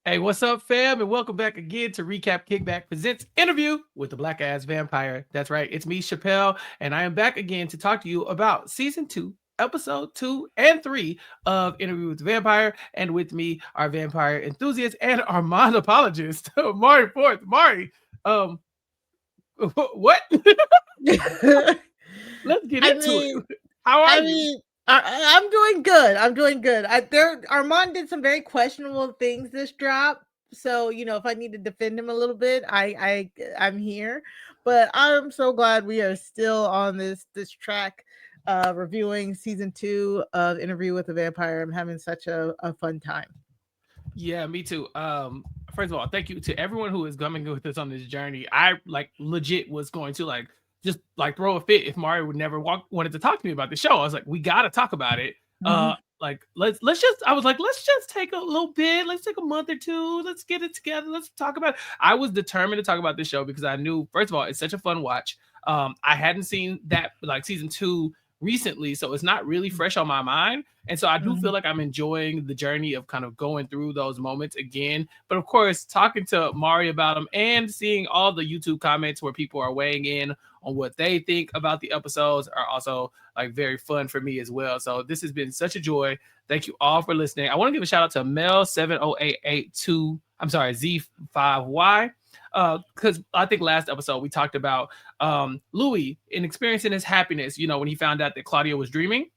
Hey, what's up, fam? And welcome back again to Recap Kickback presents Interview with the Black Ass Vampire. That's right, it's me, Chappell, and I am back again to talk to you about season 2, episode 2 and 3 of Interview with the Vampire. And with me, our vampire enthusiast and our apologist, Mari Forth. Mari, um, what? I Let's get into mean, it. How are I you? mean, I'm doing good. I'm doing good. Armand did some very questionable things this drop. So if I need to defend him a little bit, I'm here. But I'm so glad we are still on this track, reviewing season 2 of Interview with the Vampire. I'm having such a fun time. Yeah, me too. First of all, thank you to everyone who is coming with us on this journey. I like legit was going to like just like throw a fit if Mario would never wanted to talk to me about the show. I was like, we gotta talk about it. Mhm. Like let's just I was like, let's just take a little bit, let's take a month or two, let's get it together, let's talk about it. I was determined to talk about this show because I knew, first of all, it's such a fun watch. I hadn't seen that like season two recently, so it's not really fresh on my mind. And so I do feel Mhm. like I'm enjoying the journey of kind of going through those moments again. But of course, talking to Mari about them and seeing all the YouTube comments where people are weighing in on what they think about the episodes are also like very fun for me as well. So this has been such a joy. Thank you all for listening. I want to give a shout out to Mel70882. I'm sorry, Z5Y. Because I think last episode we talked about Louis and experiencing his happiness, when he found out that Claudia was dreaming.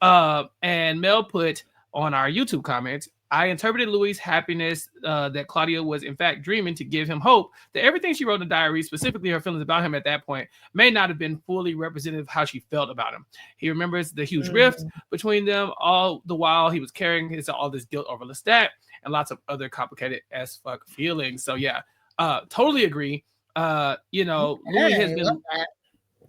And Mel put on our YouTube comments, I interpreted Louis' happiness that Claudia was in fact dreaming to give him hope that everything she wrote in the diary, specifically her feelings about him at that point, may not have been fully representative of how she felt about him. He remembers the huge rift Mhm. between them, all the while he was carrying all this guilt over Lestat and lots of other complicated as fuck feelings. So yeah, totally agree. Louis has Hey, love been that.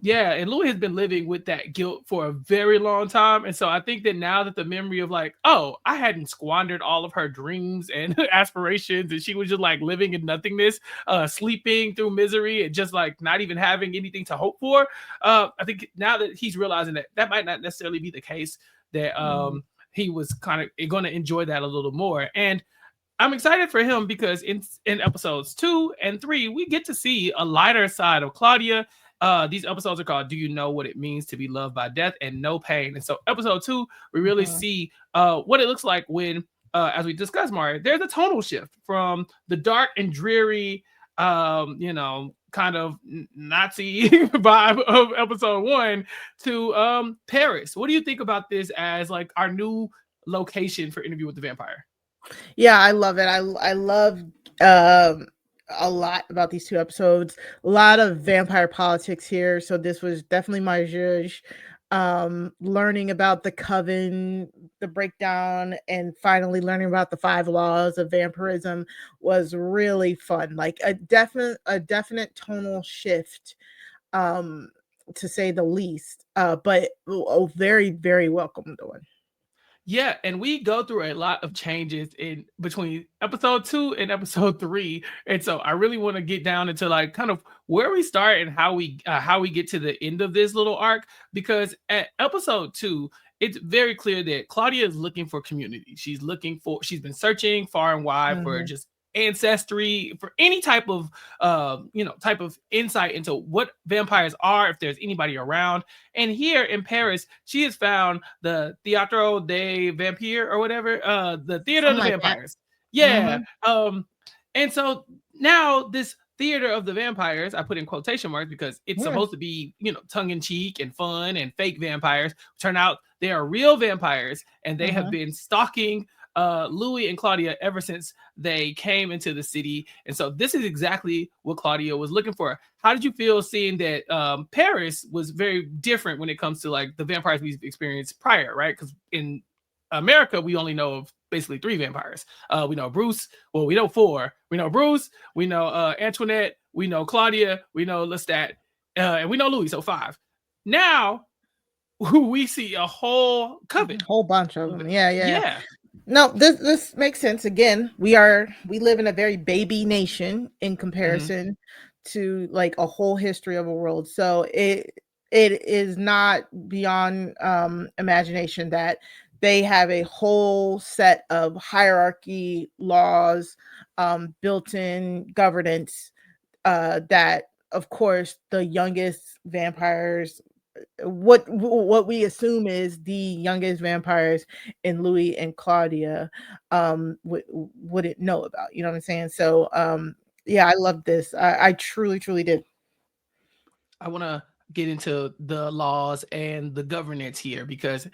yeah, and Louis has been living with that guilt for a very long time. And so I think that now that the memory of like, oh, I hadn't squandered all of her dreams and aspirations, and she was just like living in nothingness, sleeping through misery and just like not even having anything to hope for. I think now that he's realizing that that might not necessarily be the case, that Mhm. he was kind of going to enjoy that a little more. And I'm excited for him because in episodes 2 and 3, we get to see a lighter side of Claudia. These episodes are called "Do You Know What It Means to Be Loved by Death and No Pain?" And so, episode 2, we really Mhm. see what it looks like when, as we discussed, Mario, there's a tonal shift from the dark and dreary, kind of Nazi vibe of episode 1 to Paris. What do you think about this as like our new location for Interview with the Vampire? Yeah, I love it. I love um a lot about these 2 episodes. A lot of vampire politics here, so this was definitely my judge. Learning about the coven, the breakdown, and finally learning about the 5 laws of vampirism was really fun. Like a definite tonal shift, um to say the least. But a very, very welcomed one. Yeah, and we go through a lot of changes in between episode 2 and episode 3, and so I really want to get down into like kind of where we start and how we get to the end of this little arc. Because at episode 2, it's very clear that Claudia is looking for community. She's been searching far and wide for Mhm. just ancestry, for any type of type of insight into what vampires are, if there's anybody around. And here in Paris, she has found the Théâtre des Vampires or whatever, the Theater of Something the like that. Vampires. Yeah. Mhm. And so now this Theater of the Vampires, I put in quotation marks because it's Yeah. supposed to be, tongue in cheek and fun and fake vampires. Turn out they are real vampires and they have Mhm. been stalking Louis and Claudia ever since they came into the city. And so this is exactly what Claudia was looking for. How did you feel seeing that Paris was very different when it comes to like the vampires we've experienced prior, right? Because in America, we only know of basically 3 vampires. We know Bruce. Well, we know 4. We know Bruce. We know Antoinette. We know Claudia. We know Lestat. And we know Louis. So 5. Now we see a whole coven. Whole bunch of them. Yeah, yeah. Yeah. No, this makes sense. Again, we live in a very baby nation in Mhm. comparison to like a whole history of a world. So it is not beyond imagination that they have a whole set of hierarchy laws, built-in governance that, of course, the youngest vampires, what we assume is the youngest vampires in Louis and Claudia wouldn't know about. You know what I'm saying? So yeah, I love this. I truly did. I want to get into the laws and the governance here because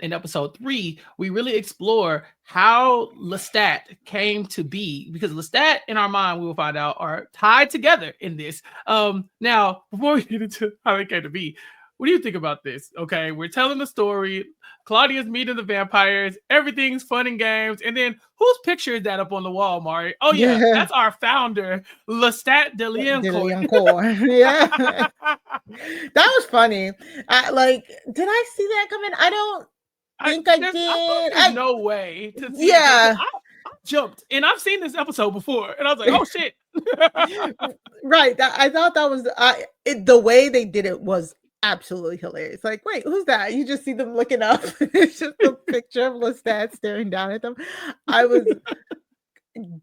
in episode 3 we really explore how Lestat came to be, because Lestat and Armand, we will find out, are tied together in this. Now before we get into how they came to be, what do you think about this? Okay, we're telling the story. Claudia's meeting the vampires. Everything's fun and games. And then whose picture is that up on the wall, Mari? Oh, yeah, Yeah. that's our founder, Lestat de Liancourt. Yeah. That was funny. Did I see that coming? I don't think I did. There's no way to see. Yeah. I jumped, and I've seen this episode before, and I was like, oh, shit. Right. I thought that was the way they did it was absolutely hilarious. Like, wait, who's that? You just see them looking up. It's just a picture of Lestat staring down at them. I was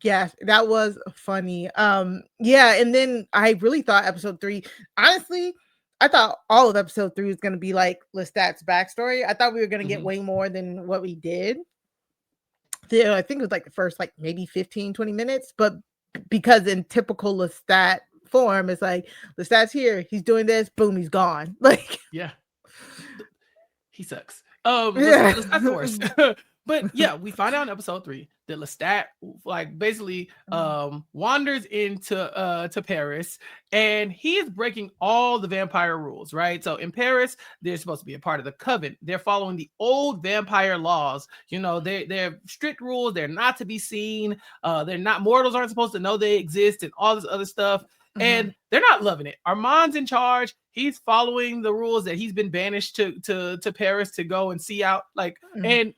yes, that was funny. Yeah, and then I really thought episode 3, honestly, I thought all of episode 3 was gonna be like Lestat's backstory. I thought we were gonna get way more than what we did. I think it was like the first like maybe 15-20 minutes, but because in typical Lestat form, it's like Lestat's here, he's doing this, boom, he's gone. Like, yeah, he sucks. Lestat's the worst. But yeah, we find out in episode 3 that Lestat like basically wanders into to Paris, and he is breaking all the vampire rules, right? So in Paris, they're supposed to be a part of the coven. They're following the old vampire laws. You know, they're strict rules. They're not to be seen. They're not, mortals aren't supposed to know they exist, and all this other stuff. And they're not loving it. Armand's in charge. He's following the rules that he's been banished to Paris to go and see out. Like, and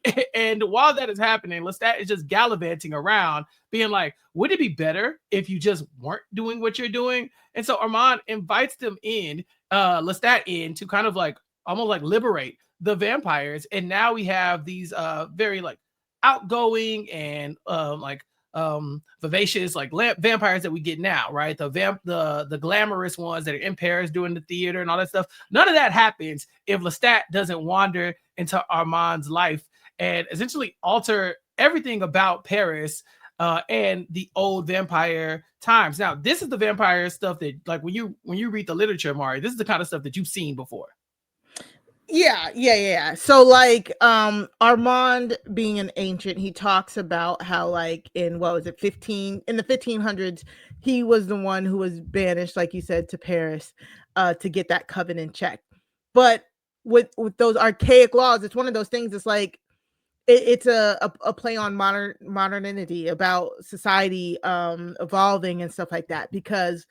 while that is happening, Lestat is just gallivanting around, being like, would it be better if you just weren't doing what you're doing? And so Armand invites them in, Lestat in, to kind of like almost like liberate the vampires. And now we have these very like outgoing and vivacious like vampires that we get now, right? The glamorous ones that are in Paris doing the theater and all that stuff. None of that happens if Lestat doesn't wander into Armand's life and essentially alter everything about Paris and the old vampire times. Now, this is the vampire stuff that, like, when you read the literature, Mari, this is the kind of stuff that you've seen before. Yeah. So like Armand being an ancient, he talks about how like in what was it, in the 1500s, he was the one who was banished, like you said, to Paris to get that covenant check. But with those archaic laws, it's one of those things. It's like it's a play on modernity, about society evolving and stuff like that, because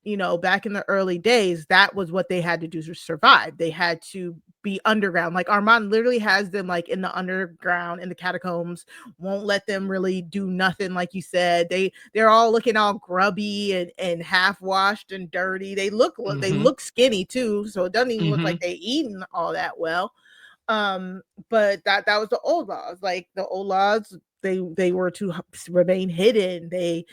you know, back in the early days, that was what they had to do to survive. They had to be underground. Like Armand literally has them like in the underground, in the catacombs, won't let them really do nothing. Like you said, they're all looking all grubby and half washed and dirty. They look skinny too, so it doesn't even look like they eaten all that well. But that was the old laws. Like the old laws, they were to remain hidden. They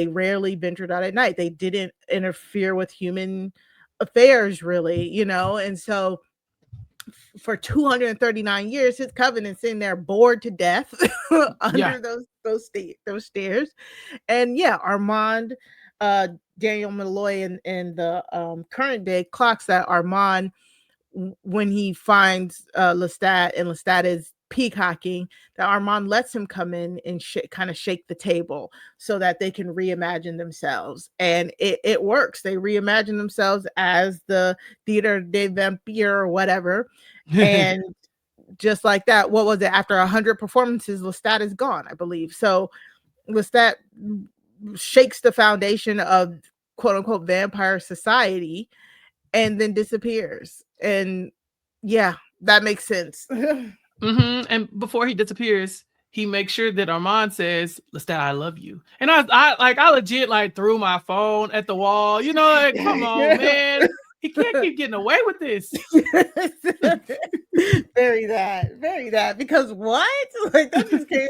rarely ventured out at night. They didn't interfere with human affairs really, and so for 239 years his covenant's in there bored to death under those stairs. And yeah, Armand, Daniel Malloy in the current day clocks that Armand, when he finds Lestat and Lestat is peacocking, that Armand lets him come in and kind of shake the table so that they can reimagine themselves. And it works. They reimagine themselves as the Theater des Vampires or whatever. And just like that, what was it? After 100 performances, Lestat is gone, I believe. So Lestat shakes the foundation of quote unquote vampire society and then disappears. And yeah, that makes sense. And before he disappears, he makes sure that Armand says, Lestat, I love you. And I legit like threw my phone at the wall. You know, like, come on, man. He can't keep getting away with this. Very very that, because what? Like that just came.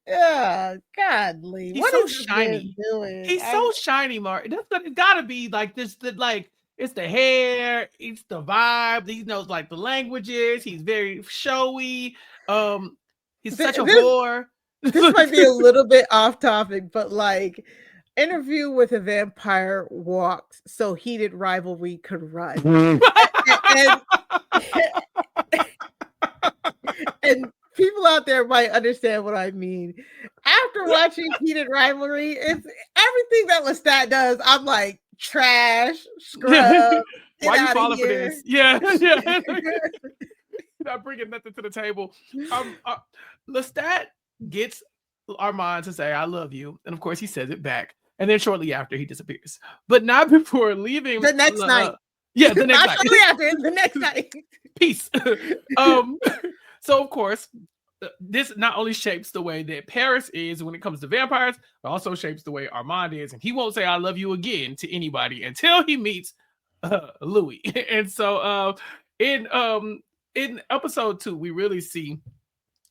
Yeah, godly. He's What so is this man shiny. doing? He's so shiny, Mark. It's gotta be like this. Like it's the hair, it's the vibe. He knows like the languages. He's very showy. He's such a whore. This might be a little bit off topic, but like Interview with a Vampire walks so heated rivalry could run. and, and people out there might understand what I mean. After watching Heated Rivalry, it's everything that Lestat does. I'm like, trash, scrub. Why you falling for this? Yeah. Not bringing nothing to the table. Lestat gets Armand to say, "I love you," and of course he says it back. And then shortly after, he disappears. But not before leaving. The next night. Yeah, the next night. Shortly after, the next night. Peace. So, of course, this not only shapes the way that Paris is when it comes to vampires, but also shapes the way Armand is. And he won't say, "I love you" again to anybody until he meets Louis. And so in episode 2, we really see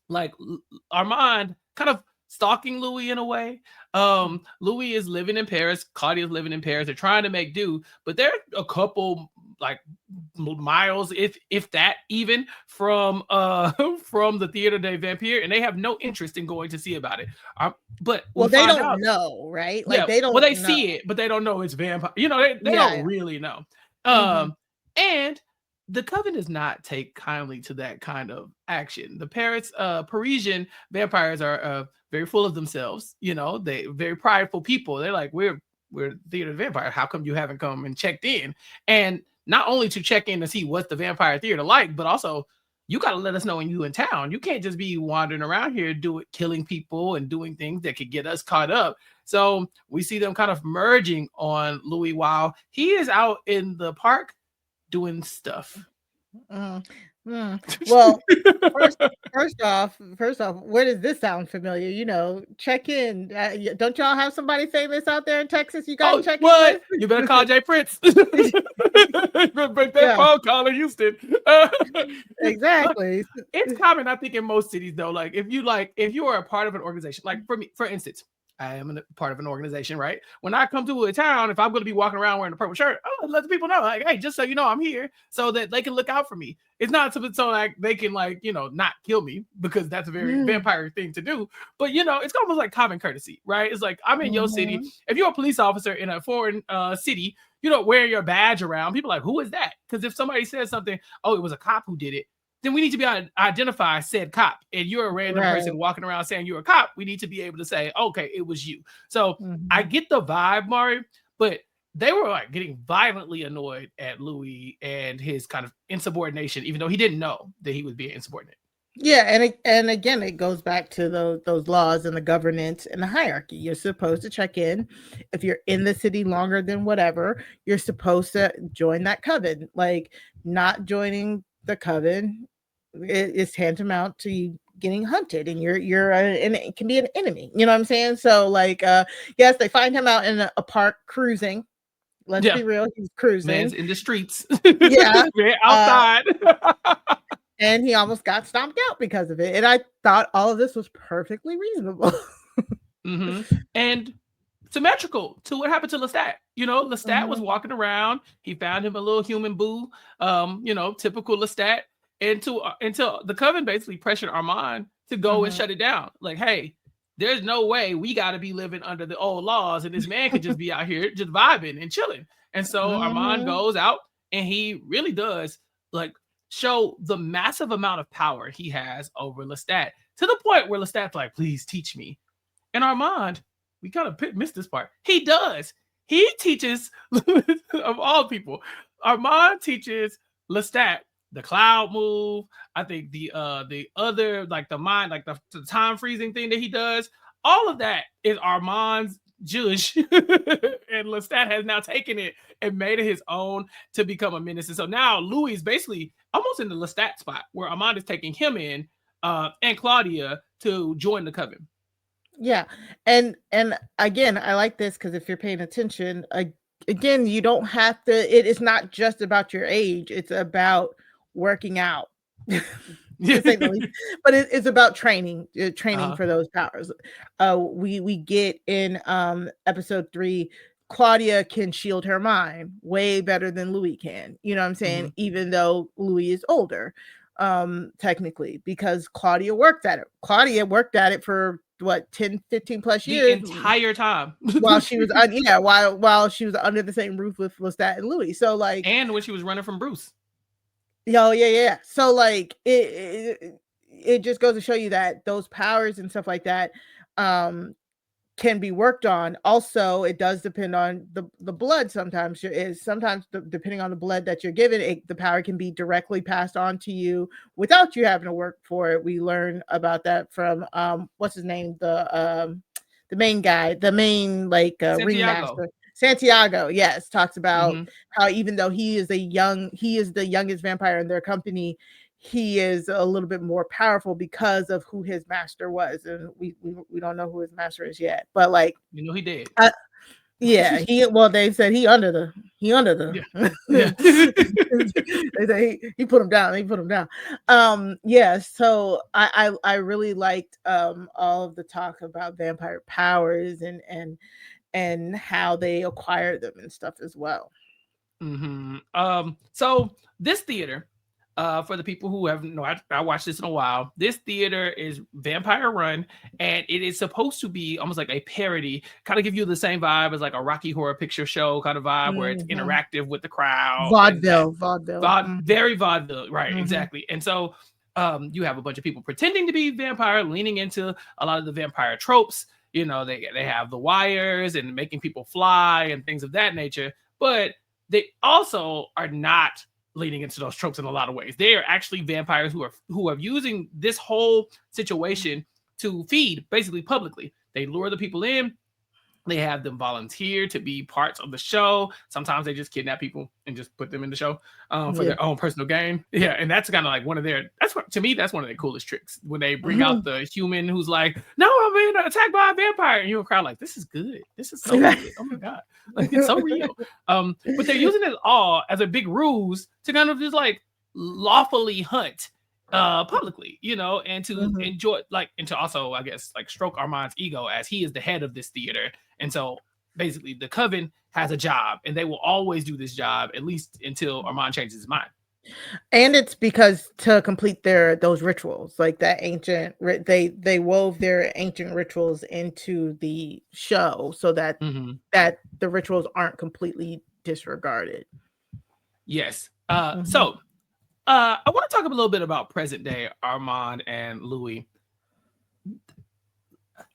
like Armand kind of stalking Louis in a way. Louis is living in Paris. Claudia's living in Paris. They're trying to make do, but they're a couple like miles, if that, even from the Theater des Vampires, and they have no interest in going to see about it. But they don't know, right? Like they don't. Well, they see it, but they don't know it's vampire. You know, they don't really know. And the Coven does not take kindly to that kind of action. The Parisian vampires are very full of themselves. You know, they very prideful people. They're like, we're Theater Vampire. How come you haven't come and checked in? And not only to check in to see what's the vampire theater like, but also you got to let us know when you in town. You can't just be wandering around here killing people and doing things that could get us caught up. So we see them kind of merging on Louis while he is out in the park doing stuff. Well, first off, where does this sound familiar? You know, check in. Don't y'all have somebody famous out there in Texas? You got to check in. You better call Jay Prince. Break that phone call in Houston. Exactly. Look, it's common, I think, in most cities though. Like if you are a part of an organization, like for me, for instance, I am a part of an organization, right? When I come to a town, if I'm going to be walking around wearing a purple shirt, let the people know, like, hey, just so you know, I'm here, so that they can look out for me. It's not so like they can not kill me, because that's a very vampire thing to do. But it's almost like common courtesy, right? It's like I'm in your city. If you're a police officer in a foreign city, you don't wear your badge around. People are like, who is that? Because if somebody says something, it was a cop who did it, then we need to be able to identify said cop. And you're a random person walking around saying you're a cop. We need to be able to say, okay, it was you. So I get the vibe, Mari, but they were like getting violently annoyed at Louis and his kind of insubordination, even though he didn't know that he was being insubordinate. Yeah, and again, it goes back to those laws and the governance and the hierarchy. You're supposed to check in. If you're in the city longer than whatever, you're supposed to join that coven. Like, not joining the coven is tantamount to you getting hunted, and it can be an enemy. You know what I'm saying? So like, yes, they find him out in a park cruising. Let's be real, he's cruising. Man's in the streets. Yeah, outside. And he almost got stomped out because of it. And I thought all of this was perfectly reasonable. And symmetrical to what happened to Lestat. Lestat was walking around. He found him a little human boo. Typical Lestat. Until the Coven basically pressured Armand to go and shut it down. Like, hey, there's no way we got to be living under the old laws, and this man could just be out here just vibing and chilling. And so Armand goes out, and he really does like show the massive amount of power he has over Lestat, to the point where Lestat's like, please teach me. And Armand, we kind of missed this part. He does. He teaches, of all people, Armand teaches Lestat the cloud move. I think the other, like the mind, like the time freezing thing that he does, all of that is Armand's Jewish. And Lestat has now taken it and made it his own to become a menace. And so now Louis is basically almost in the Lestat spot, where Armand is taking him in, and Claudia, to join the Coven. Yeah. And again, I like this because if you're paying attention, again, you don't have to, it is not just about your age. It's about working out to say the least. But it's about training Uh-huh. for those powers. We get in episode 3, Claudia can shield her mind way better than Louis can. You know what I'm saying? Mhm. Even though Louis is older, technically, because Claudia worked at it. Claudia worked at it for what, 10, 15 plus The years entire time. while she was while she was under the same roof with Lestat and Louis. So like, And when she was running from Bruce. yeah. So like it just goes to show you that those powers and stuff like that can be worked on. Also, it does depend on the blood. Sometimes depending on the blood that you're given, the power can be directly passed on to you without you having to work for it. We learn about that from what's his name, the main guy, the main like Santiago. ringmaster. Santiago, yes, talks about Mhm. how even though he is the youngest vampire in their company, he is a little bit more powerful because of who his master was, and we don't know who his master is yet. But like, You know he did. yeah, they said he under the Yeah. Yeah. they say he put him down. He put him down. Yeah. So I really liked all of the talk about vampire powers and how they acquire them and stuff as well. So this theater, for the people who have no, I watched this in a while. This theater is Vampire Run, and it is supposed to be almost like a parody, kind of give you the same vibe as like a Rocky Horror Picture Show kind of vibe, where it's interactive with the crowd and that Vaudeville. very vaudeville, right? Mm-hmm. Exactly. And so you have a bunch of people pretending to be vampire, leaning into a lot of the vampire tropes. You know, they have the wires and making people fly and things of that nature, but they also are not leaning into those tropes in a lot of ways. They are actually vampires who are using this whole situation to feed basically publicly. They lure the people in. They have them volunteer to be parts of the show. Sometimes they just kidnap people and just put them in the show for their own personal gain. Yeah, and that's kind of like one of their. To me, that's one of their coolest tricks when they bring out the human who's like, "No, I'm being attacked by a vampire," and you're a crowd like, "This is good. This is so good. Oh my god, like it's so real." But they're using it all as a big ruse to kind of just like lawfully hunt publicly, you know, and to enjoy, like, and to also, I guess, like stroke Armand's ego as he is the head of this theater. And so basically the coven has a job and they will always do this job at least until Armand changes his mind. And it's because to complete those rituals, like that ancient, they wove their ancient rituals into the show so that that the rituals aren't completely disregarded. Yes. So I want to talk a little bit about present day Armand and Louis.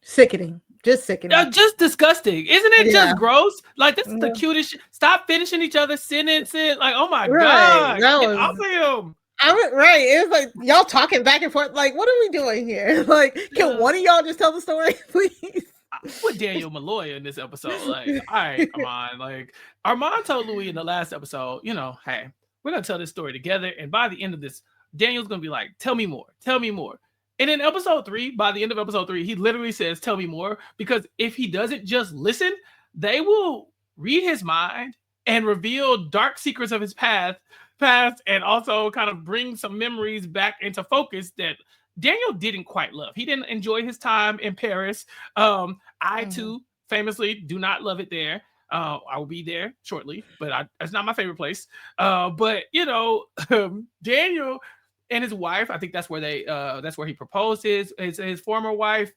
Sickening. Just sickening. Just disgusting. Isn't it just gross? Like, this is the cutest shit. Stop finishing each other's sentences. Like, oh my God. Get off of him. Right. It was like y'all talking back and forth. Like, what are we doing here? Like, can one of y'all just tell the story, please? Put Daniel Malloy in this episode. Like, all right, Armand. Like, Armand told Louis in the last episode, you know, hey, we're going to tell this story together. And by the end of this, Daniel's going to be like, tell me more. Tell me more. And in episode 3, by the end of episode 3, he literally says, tell me more. Because if he doesn't just listen, they will read his mind and reveal dark secrets of his past, and also kind of bring some memories back into focus that Daniel didn't quite love. He didn't enjoy his time in Paris. I, too, famously do not love it there. I will be there shortly, but it's not my favorite place. But, you know, Daniel and his wife, I think that's where he proposed his former wife.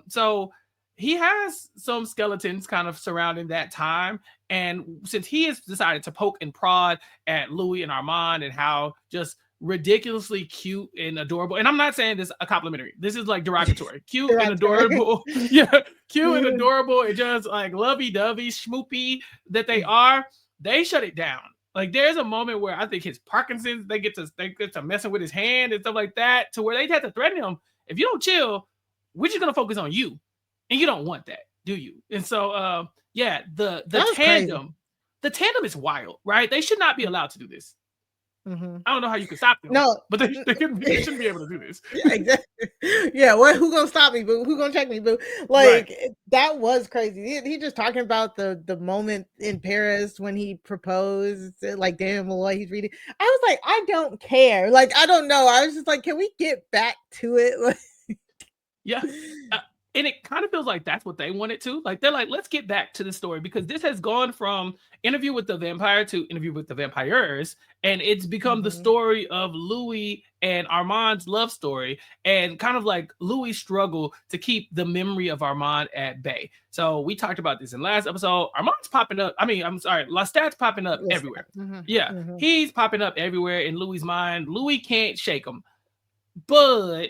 So he has some skeletons kind of surrounding that time. And since he has decided to poke and prod at Louis and Armand and how just ridiculously cute and adorable, and I'm not saying this a complimentary, this is like derogatory, cute and adorable, yeah, cute and adorable, and just like lovey-dovey, schmoopy that they are, they shut it down. Like, there's a moment where I think his Parkinson's, they get to messing with his hand and stuff like that, to where they had to threaten him. If you don't chill, we're just gonna focus on you, and you don't want that, do you? And so, yeah, the tandem is wild, right? They should not be allowed to do this. Mm-hmm. I don't know how you could stop them. No, But they shouldn't be able to do this. Yeah, exactly. Yeah, who gonna stop me, boo? Who gonna check me, boo? Right. That was crazy. He just talking about the moment in Paris when he proposed, like Daniel Malloy, he's reading. I was like, I don't care. Like, I don't know. I was just like, can we get back to it? Yeah. And it kind of feels like that's what they wanted to. Like, they're like, let's get back to the story, because this has gone from Interview with the Vampire to Interview with the Vampires, and it's become the story of Louis and Armand's love story, and kind of like Louis' struggle to keep the memory of Armand at bay. So we talked about this in last episode. Armand's popping up. I mean, I'm sorry, Lestat's popping up everywhere. Yeah, he's popping up everywhere in Louis' mind. Louis can't shake him. But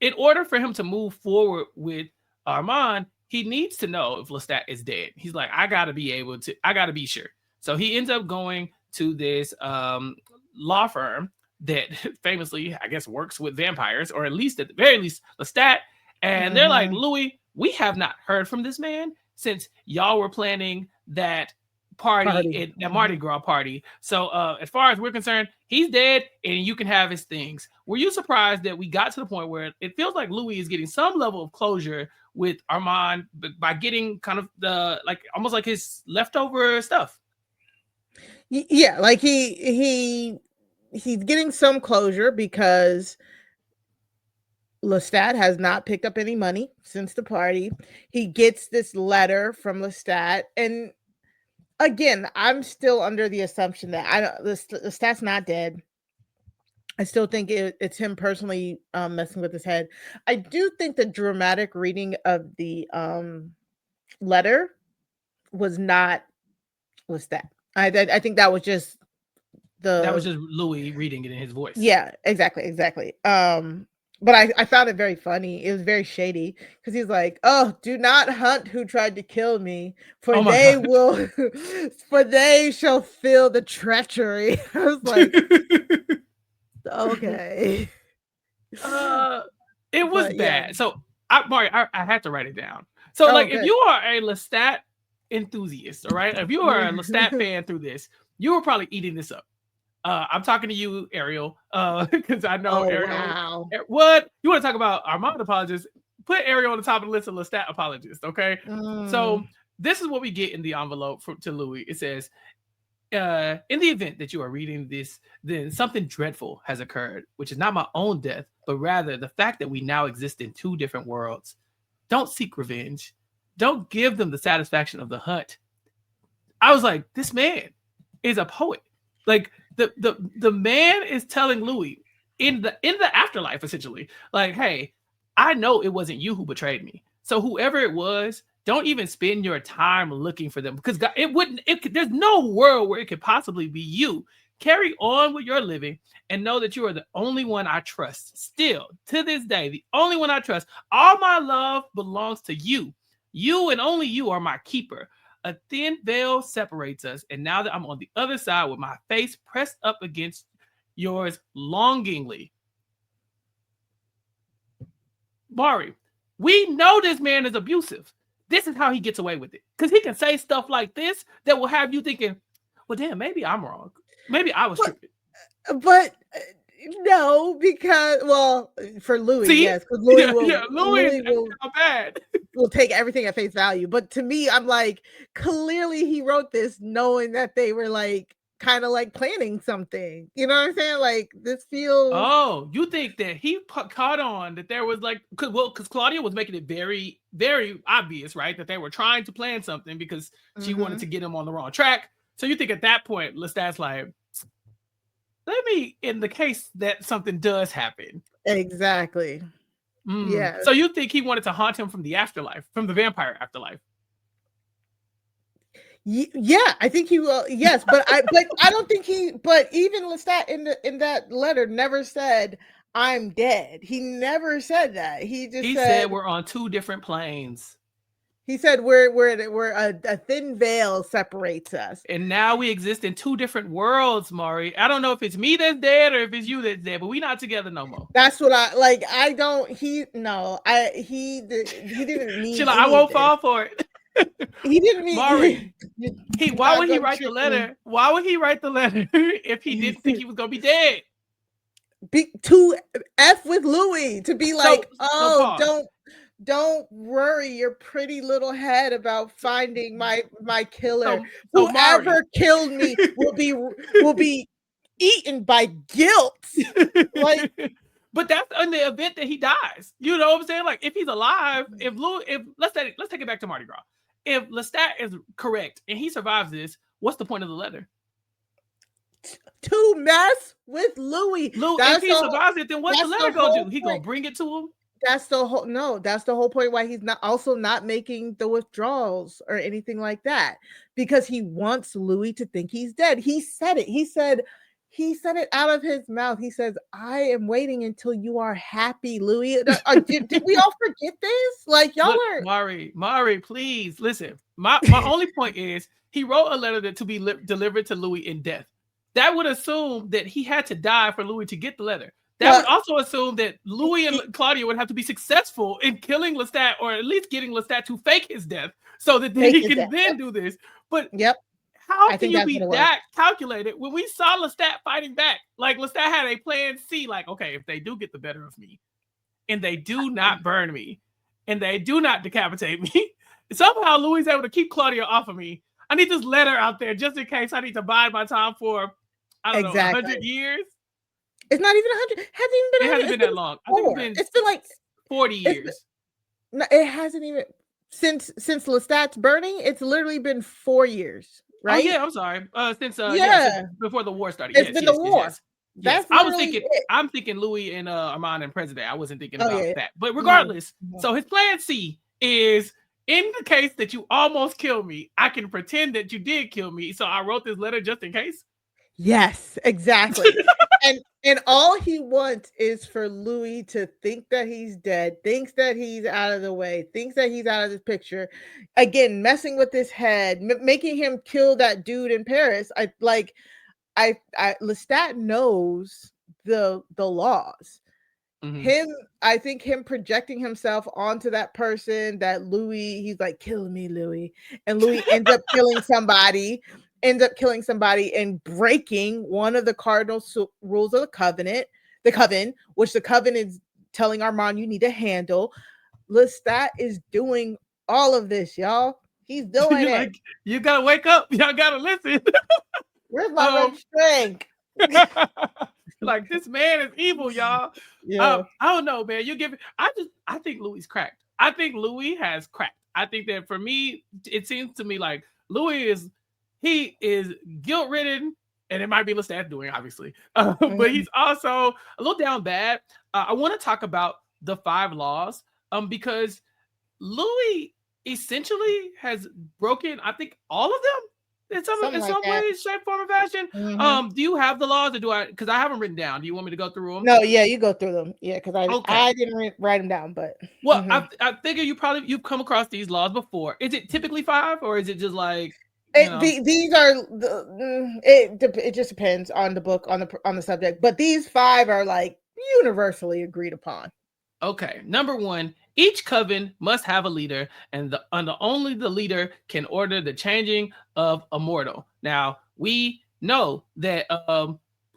in order for him to move forward with Armand, he needs to know if Lestat is dead. He's like, I gotta be sure. So he ends up going to this law firm that famously, I guess, works with vampires, or at least at the very least, Lestat. And they're like, Louis, we have not heard from this man since y'all were planning that party. That Mardi Gras party. So as far as we're concerned, he's dead and you can have his things. Were you surprised that we got to the point where it feels like Louis is getting some level of closure with Armand by getting kind of the almost like his leftover stuff? Yeah, like he's getting some closure because Lestat has not picked up any money since the party. He gets this letter from Lestat, and again, I'm still under the assumption that Lestat's not dead. I still think it's him personally messing with his head. I do think the dramatic reading of the letter was not Lestat. I think that was just Louis reading it in his voice. Yeah, exactly. But I found it very funny. It was very shady because he's like, "Oh, do not hunt who tried to kill me, for for they shall feel the treachery." I was like, okay. It was bad. Yeah. So Mario, I had to write it down. So if you are a Lestat enthusiast, all right, if you are a Lestat fan through this, you were probably eating this up. I'm talking to you, Ariel, because I know Ariel. Wow. What you want to talk about? Armand apologists. Put Ariel on the top of the list of Lestat apologists. Okay. So this is what we get in the envelope to Louis. It says, in the event that you are reading this, then something dreadful has occurred, which is not my own death, but rather the fact that we now exist in two different worlds. Don't seek revenge. Don't give them the satisfaction of the hunt. I was like, this man is a poet. Like the man is telling Louis in the afterlife, essentially, like, hey, I know it wasn't you who betrayed me. So whoever it was, don't even spend your time looking for them, because God, there's no world where it could possibly be you. Carry on with your living and know that you are the only one I trust. Still, to this day, the only one I trust. All my love belongs to you. You and only you are my keeper. A thin veil separates us, and now that I'm on the other side with my face pressed up against yours longingly. Mari, we know this man is abusive. This is how he gets away with it, because he can say stuff like this that will have you thinking, well, damn, maybe I'm wrong. Maybe I was tripping. But no, because, well, for Louis, yes, because Louis will take everything at face value. But to me, I'm like, clearly he wrote this knowing that they were like kind of like planning something. You know what I'm saying? Like, this feels. Oh, you think that he caught on that there was like, because Claudia was making it very, very obvious, right, that they were trying to plan something because she wanted to get him on the wrong track. So you think at that point, Lestat's like, let me, in the case that something does happen. Exactly. Yeah. So you think he wanted to haunt him from the afterlife, from the vampire afterlife? Yeah, I think he will. Yes, but I don't think he. But even Lestat in that letter never said I'm dead. He never said that. He said we're on two different planes. He said we're a thin veil separates us, and now we exist in two different worlds, Mari. I don't know if it's me that's dead or if it's you that's dead, but we not together no more. That's what I like. I don't. He didn't mean. I won't fall for it. He didn't Mari, mean why would he gonna write the trick me. letter? Why would he write the letter if he didn't think he was gonna be dead? To F with Louis, to be So like, so oh, pause. don't worry your pretty little head about finding my killer. So Mari. Whoever killed me will be eaten by guilt. Like, But that's in the event that he dies. You know what I'm saying? Like if he's alive, if let's take it back to Mardi Gras. If Lestat is correct and he survives this, what's the point of the letter? to mess with Louis. If he survives it, then what's the letter gonna do? He gonna bring it to him? That's the whole point why he's not making the withdrawals or anything like that, because he wants Louis to think he's dead. He said it. He said it out of his mouth. He says, "I am waiting until you are happy, Louis." Did we all forget this? Like, y'all are Mari, please listen. My only point is he wrote a letter to be delivered to Louis in death. That would assume that he had to die for Louis to get the letter. That would also assume that Louis and Claudia would have to be successful in killing Lestat, or at least getting Lestat to fake his death, so that he can then do this. But how can you be that calculated when we saw Lestat fighting back? Like Lestat had a plan C. Like, okay, if they do get the better of me, and they do not burn me, and they do not decapitate me, somehow Louis is able to keep Claudia off of me. I need this letter out there just in case I need to bide my time for, I don't know, 100 years. It's not even 100. It hasn't been that long. I think it's been like 40 years. No, it hasn't even since Lestat's burning. It's literally been 4 years, right? Oh yeah, I'm sorry. Since before the war started. It's been the war. Yes. I'm thinking Louis and Armand and President. I wasn't thinking about that. But regardless, so his plan C is, in the case that you almost killed me, I can pretend that you did kill me. So I wrote this letter just in case. Yes, exactly. and all he wants is for Louis to think that he's dead, thinks that he's out of the way, thinks that he's out of this picture. Again, messing with his head, making him kill that dude in Paris. Lestat knows the laws. I think him projecting himself onto that person, that Louis, he's like, kill me, Louis. And Louis ends up killing somebody and breaking one of the cardinal rules of the coven, which the coven is telling Armand you need to handle. Lestat is doing all of this, y'all. He's doing it. Like, you gotta wake up. Y'all gotta listen. Where's my red string? Like, this man is evil, y'all. I don't know, man. I think Louis cracked. I think Louis has cracked. I think that for me, it seems to me like Louis is guilt-ridden, and it might be Lestat doing, obviously, but he's also a little down bad. I want to talk about the 5 laws, because Louis essentially has broken, I think, all of them in some way, shape, form, or fashion. Do you have the laws, or do I? Because I haven't written down. Do you want me to go through them? No, yeah, you go through them. Yeah, because I didn't write them down, but I figure you've come across these laws before. Is it typically 5, or is it just like? These are it just depends on the book, on the subject, but these 5 are like universally agreed upon. Okay, number 1, each coven must have a leader, and only the leader can order the changing of a mortal. Now, we know that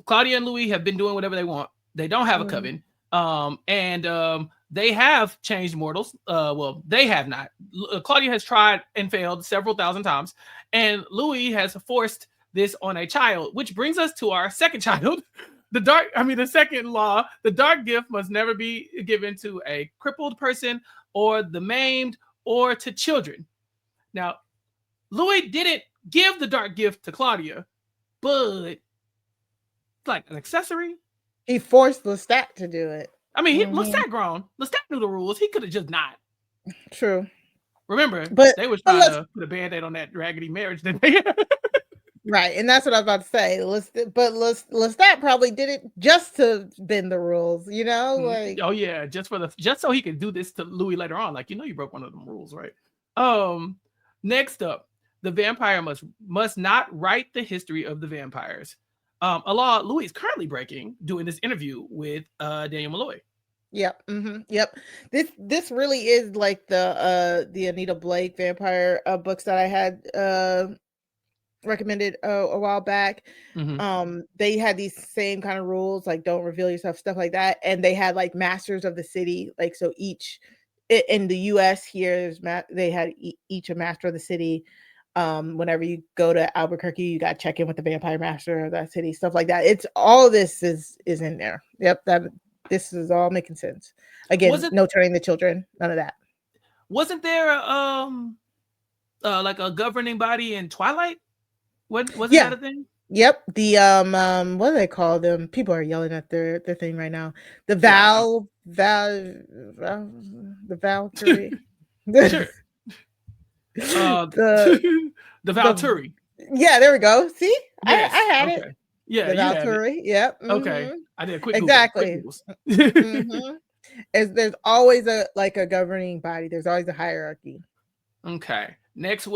Claudia and Louis have been doing whatever they want. They don't have a coven, and they have changed mortals. Well, they have not. Claudia has tried and failed several thousand times, and Louis has forced this on a child, which brings us to our second child. The second law: the dark gift must never be given to a crippled person, or the maimed, or to children. Now, Louis didn't give the dark gift to Claudia, but it's like an accessory. He forced Lestat to do it. I mean, Lestat grown. Lestat knew the rules. He could have just not. True. Remember, but they were trying to put a band-aid on that raggedy marriage that they had. Right, and that's what I was about to say. Lestat probably did it just to bend the rules, you know? Like, oh yeah, just so he could do this to Louis later on. Like, you broke one of them rules, right? Next up, the vampire must not write the history of the vampires. A law Louis is currently breaking, doing this interview with Daniel Malloy. Yep. Yep. This really is like the Anita Blake vampire books that I had recommended a while back. Hmm. They had these same kind of rules, like don't reveal yourself, stuff like that, and they had like masters of the city, like so each in the US here they had each a master of the city. Whenever you go to Albuquerque, you got to check in with the vampire master of that city, stuff like that. It's all this is in there. Yep, that this is all making sense. Again, Wasn't no turning the children, none of that. wasn't there like a governing body in Twilight? Wasn't Yeah. that a thing? Yep. The what do they call them? People are yelling at their thing right now. The Yeah, Val the Valkyrie. the sure. Uh, the the Valturi. yeah, there we go. See? Yes. I had it. Okay. Yeah, The you had it. Valkyrie. Yep. Okay. I did a quick Google. Quick Exactly. Googles. Mhm. There's always a like a governing body. There's always a hierarchy. Okay. Next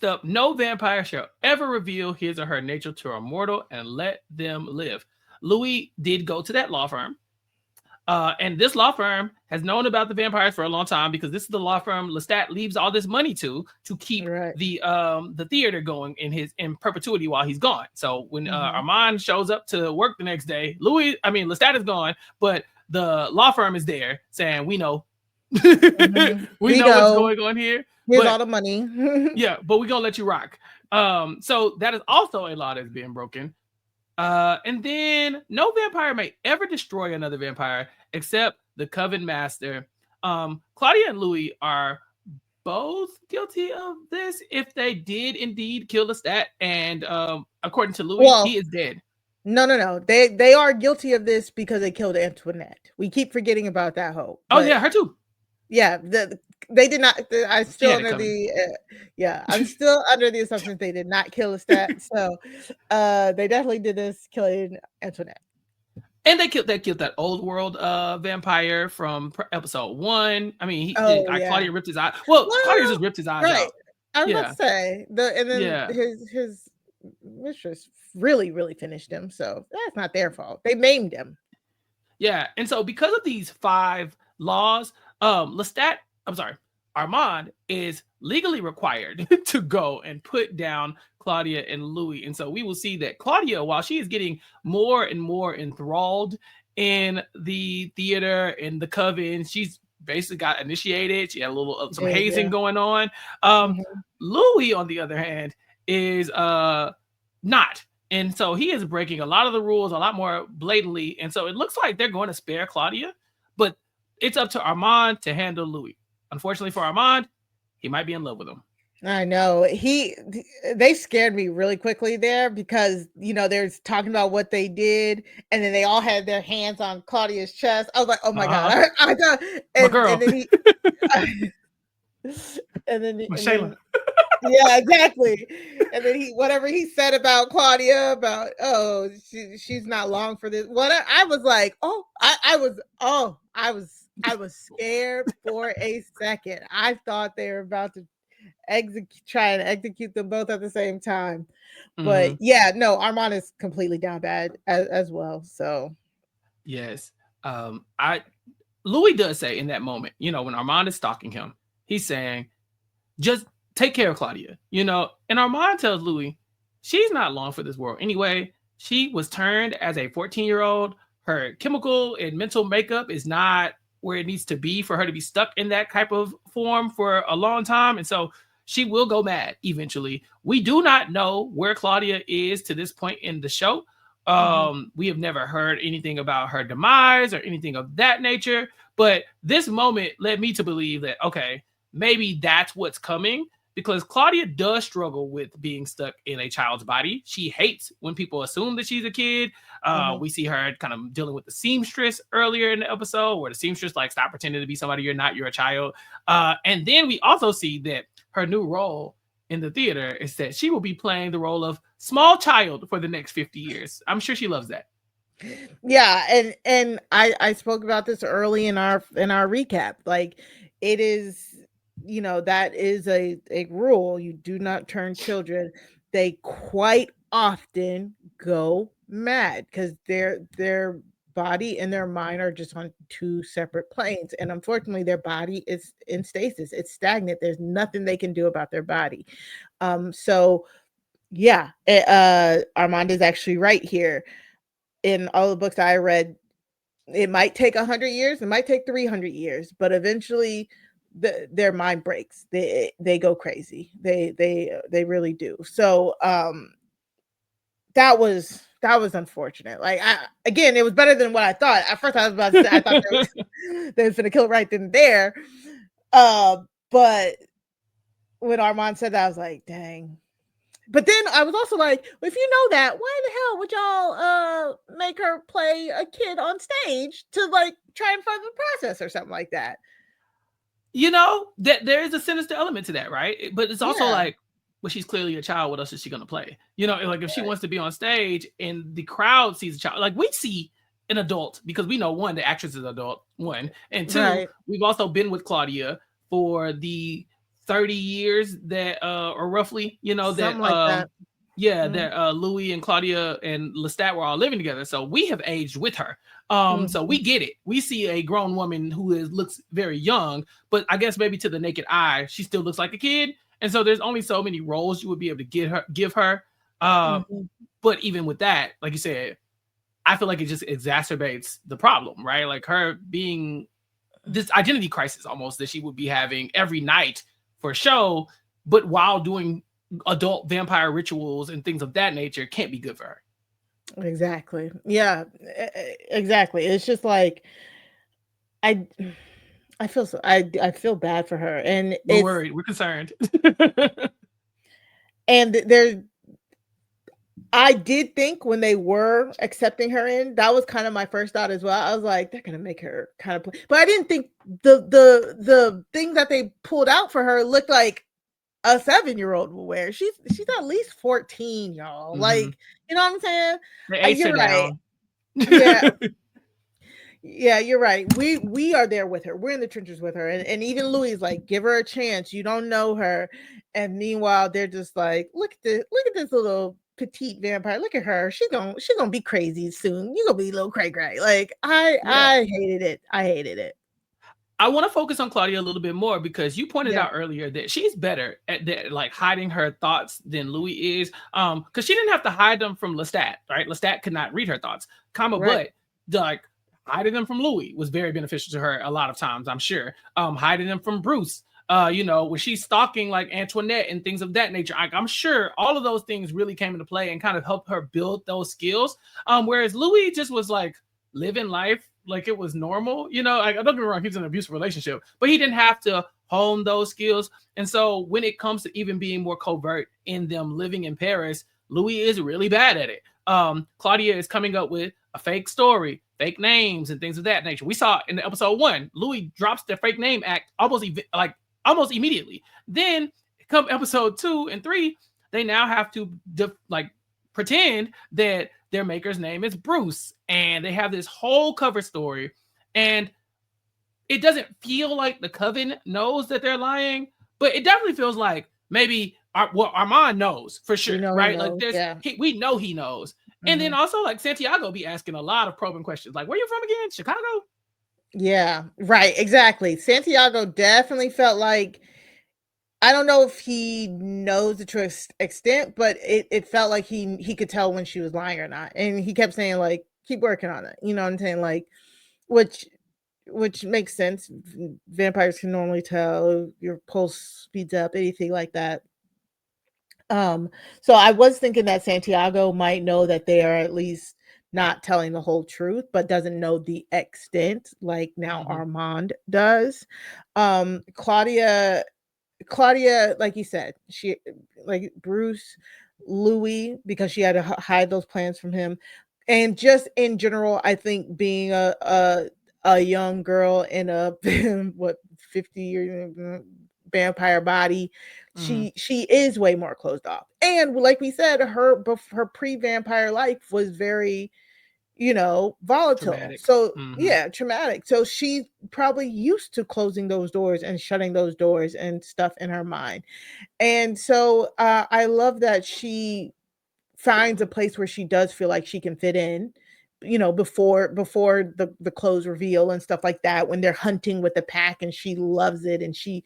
up, no vampire shall ever reveal his or her nature to a mortal and let them live. Louis did go to that law firm. And this law firm has known about the vampires for a long time because this is the law firm Lestat leaves all this money to keep Right. the theater going in perpetuity while he's gone. So when Mhm. Armand shows up to work the next day, Lestat is gone, but the law firm is there saying, "We know, Mhm. we We know what's know. going on here, Here's but all the money. yeah, but we're gonna let you rock." So that is also a law that's being broken. And then no vampire may ever destroy another vampire except the Coven Master. Claudia and Louis are both guilty of this if they did indeed kill the stat. And according to Louis, Well, he is dead. no. They are guilty of this because they killed Antoinette. We keep forgetting about that hope, Oh but yeah, her too. yeah, they did not. I'm She still had it under coming. the yeah. I'm still under the assumption that they did not kill Lestat. So, they definitely did this killing Antoinette. And they killed that old world vampire from episode one. I mean, Oh yeah. Claudia ripped his eye. Well, Claudia Well, just ripped his eyes right. out. I was about to Yeah, say and then yeah. his mistress really finished him. So that's not their fault. They maimed him. Yeah, and so because of these five laws, Lestat, I'm sorry, Armand is legally required to go and put down Claudia and Louis. And so we will see that Claudia, while she is getting more and more enthralled in the theater and the coven, she's basically got initiated. She had a little some Did hazing yeah. going on. Um, Mhm. Louis, on the other hand, is not. And so he is breaking a lot of the rules a lot more blatantly. And so it looks like they're going to spare Claudia, but it's up to Armand to handle Louis. Unfortunately for Armand, he might be in love with him. I know. They scared me really quickly there because, they're talking about what they did and then they all had their hands on Claudia's chest. I was like, "Oh my god." Uh huh. I thought My and girl, then he my and Shayla. then yeah, exactly. And then whatever he said about Claudia about, "Oh, she's not long for this." I was like, I was scared for a second. I thought they were about to try and execute them both at the same time. But Hmm. yeah, no, Armand is completely down bad as well. So Yes. I Louis does say in that moment, when Armand is stalking him, he's saying, just take care of Claudia, And Armand tells Louis, she's not long for this world anyway. She was turned as a 14-year-old. Her chemical and mental makeup is not where it needs to be for her to be stuck in that type of form for a long time. And so she will go mad eventually. We do not know where Claudia is to this point in the show. mhm. We have never heard anything about her demise or anything of that nature. But this moment led me to believe that, okay, maybe that's what's coming because Claudia does struggle with being stuck in a child's body. She hates when people assume that she's a kid. Mhm. We see her kind of dealing with the seamstress earlier in the episode where the seamstress like, stop pretending to be somebody you're not, you're a child. And then we also see that her new role in the theater is that she will be playing the role of small child for the next 50 years. I'm sure she loves that. Yeah, and I spoke about this early in our recap. Like it is, that is a rule. You do not turn children. They quite often go mad because they're body and their mind are just on two separate planes. And unfortunately, their body is in stasis. It's stagnant. There's nothing they can do about their body. So yeah, Armand is actually right here. In all the books I read, it might take 100 years, it might take 300 years, but eventually their mind breaks. They go crazy. They really do. So that was unfortunate. Like, again, it was better than what I thought. At first, I was about to say I thought they was gonna kill right then and there. But when Armand said that, I was like, dang. But then I was also like, well, if you know that, why the hell would y'all make her play a kid on stage to like try and further the process or something like that? You know, that there is a sinister element to that, right? But it's also Yeah. like, well, she's clearly a child. What else is she gonna play? You know, like if she Right. wants to be on stage and the crowd sees a child, like we see an adult because we know one, the actress is adult, one, and two, Right. we've also been with Claudia for the 30 years that or roughly, you know, that Something like that. that Louis and Claudia and Lestat were all living together. So we have aged with her. So we Mhm. get it. We see a grown woman who looks very young, but I guess maybe to the naked eye, she still looks like a kid. And so there's only so many roles you would be able to give her. Mhm. But even with that, like you said, I feel like it just exacerbates the problem, right? Like her being this identity crisis almost that she would be having every night for a show, but while doing adult vampire rituals and things of that nature can't be good for her. Exactly. Yeah. Exactly. It's just like I I feel so I feel bad for her, and We're worried. We're concerned. there I did think when they were accepting her in, that was kind of my first thought as well. I was like, they're gonna make her kind of play, but I didn't think the thing that they pulled out for her looked like a 7-year-old will wear. She's at least 14, y'all. Mm-hmm. Like, you know what I'm saying? They aged You're her right. down. Yeah, yeah, you're right. We are there with her. We're in the trenches with her, and even Louis is like, give her a chance. You don't know her, and meanwhile, they're just like, look at this little petite vampire. Look at her. She gonna be crazy soon. You gonna be a little cray cray. Like Yeah. I hated it. I hated it. I want to focus on Claudia a little bit more because you pointed Yeah. out earlier that she's better at that, like hiding her thoughts than Louis is. Because she didn't have to hide them from Lestat, right? Lestat could not read her thoughts, Right. but like hiding them from Louis was very beneficial to her a lot of times, I'm sure. Hiding them from Bruce, you know, when she's stalking like Antoinette and things of that nature, I'm sure all of those things really came into play and kind of helped her build those skills. Whereas Louis just was like living life like it was normal. You know, like, don't get me wrong, he's in an abusive relationship, but he didn't have to hone those skills. And so when it comes to even being more covert in them living in Paris, Louis is really bad at it. Claudia is coming up with a fake story, fake names, and things of that nature. We saw in the episode 1, Louis drops the fake name act almost immediately. Then come episode 2 and 3, they now have to pretend that their maker's name is Bruce, and they have this whole cover story, and it doesn't feel like the coven knows that they're lying, but it definitely feels like maybe Armand knows for We sure, know he right? Like knows. Yeah. we know he knows, and then Mhm. also like Santiago be asking a lot of probing questions, like where you from again? Chicago? Yeah. Right. Exactly. Santiago definitely felt like I don't know if he knows the true extent, but it felt like he could tell when she was lying or not, and he kept saying like, "Keep working on it." You know what I'm saying? Like, which which makes sense. Vampires can normally tell your pulse speeds up, anything like that. Um, so I was thinking that Santiago might know that they are at least not telling the whole truth, but doesn't know the extent like now Mm-hmm. Armand does. Claudia, like you said, she like Bruce, Louis, because she had to hide those plans from him, and just in general, I think being a young girl in a what 50-year vampire body, Mm-hmm. she is way more closed off, and like we said, her pre vampire life was very volatile. Traumatic. So Mm-hmm. yeah, traumatic. So she's probably used to closing those doors and shutting those doors and stuff in her mind. And so I love that she finds a place where she does feel like she can fit in before the clothes reveal and stuff like that, when they're hunting with the pack, and she loves it, and she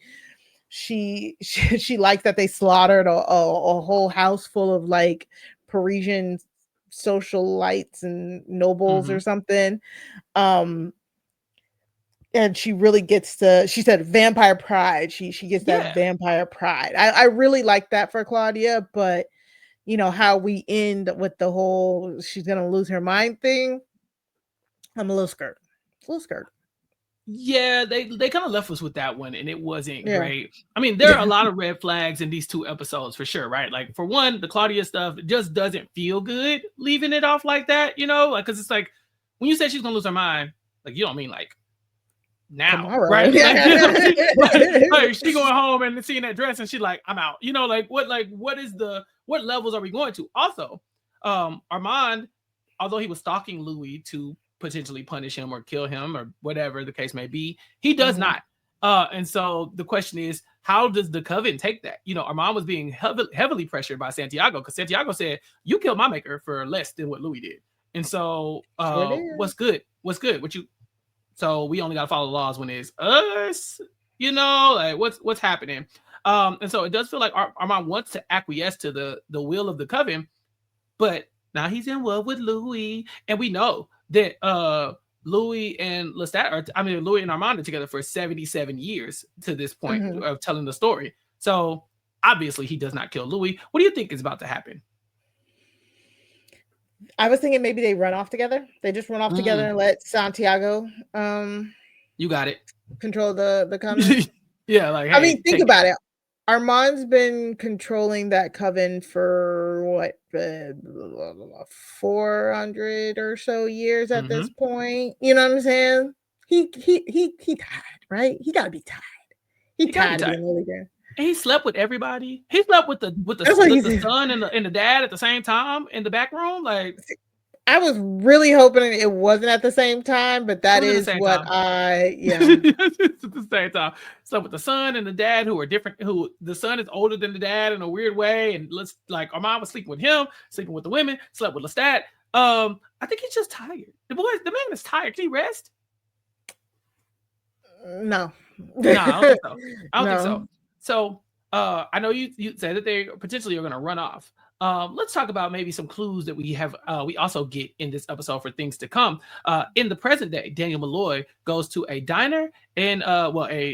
likes that they slaughtered a whole house full of like Parisian socialites and nobles Mm-hmm. or something. um and she really gets to, she said vampire pride, she gets that Yeah. vampire pride. I really like that for Claudia, but how we end with the whole she's gonna lose her mind thing, I'm a little scared. A little scared. Yeah, they kind of left us with that one, and it wasn't Yeah. great. I mean, there are a lot of red flags in these two episodes for sure, right? Like for one, the Claudia stuff just doesn't feel good leaving it off like that, like because it's like when you said she's gonna lose her mind, like you don't mean like now, Tomorrow. right? Like, Yeah. like she going home and seeing that dress, and she's like, I'm out. What levels are we going to? Also, Armand, although he was stalking Louis to potentially punish him or kill him or whatever the case may be, he does Mhm. not. And so the question is, how does the coven take that? Armand was being heavily pressured by Santiago, because Santiago said, "You killed my maker for less than what Louis did." And so, Sure did. what's good? What's good? So we only got to follow the laws when it's us, like what's happening. And so it does feel like Armand wants to acquiesce to the will of the coven, but now he's in love with Louis, and we know that Louis and Louis and Armand are together for 77 years to this point Mhm. of telling the story. So obviously he does not kill Louis. What do you think is about to happen? I was thinking maybe they run off together. They just run off together Mm, and let Santiago you got it. control the coven. Yeah, like I hey, mean, think take it. about it. Armand's been controlling that coven for what, 400 or so years at Mm-hmm. this point. You know what I'm saying? He tired, right? He gotta be tired. He He gotta be tired of tight. being Lily there. And he slept with everybody. He slept with the That's what he the said. son and the dad at the same time in the back room. Like I was really hoping it wasn't at the same time, but it that was at the is same what time. I, yeah. It's at the same time. Slept with the son and the dad who are different. Who the son is older than the dad in a weird way, and let's like Armand was sleeping with him, sleeping with the women, slept with Lestat. I think he's just tired. The man is tired. Can he rest? No. No, I don't think so. I don't think so. No. So I know you said that they potentially are going to run off. Let's talk about maybe some clues that we also get in this episode for things to come. In the present day, Daniel Malloy goes to a diner in a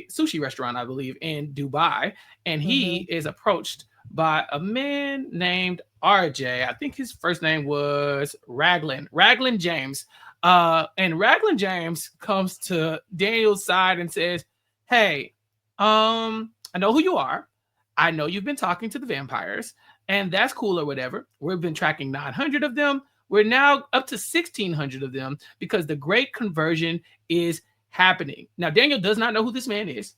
sushi restaurant, I believe, in Dubai, and he Mhm. is approached by a man named RJ. I think his first name was Raglan James. And Raglan James comes to Daniel's side and says, "Hey, I know who you are. I know you've been talking to the vampires, and that's cool or whatever. We've been tracking 900 of them. We're now up to 1,600 of them because the great conversion is happening." Now, Daniel does not know who this man is.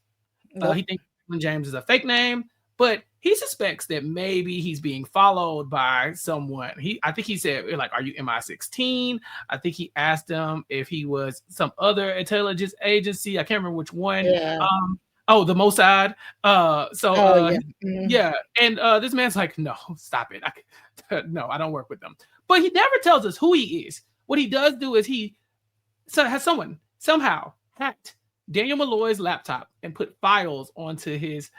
He Nope. thinks James is a fake name, but he suspects that maybe he's being followed by someone. I think he said, like, "Are you MI16?" I think he asked him if he was some other intelligence agency. I can't remember which one. Yeah. The Mossad. Oh, yeah. Mhm. Yeah, and this man's like, "No, stop it. No, I don't work with them." But he never tells us who he is. What he does do is has someone somehow hacked Daniel Malloy's laptop and put files onto his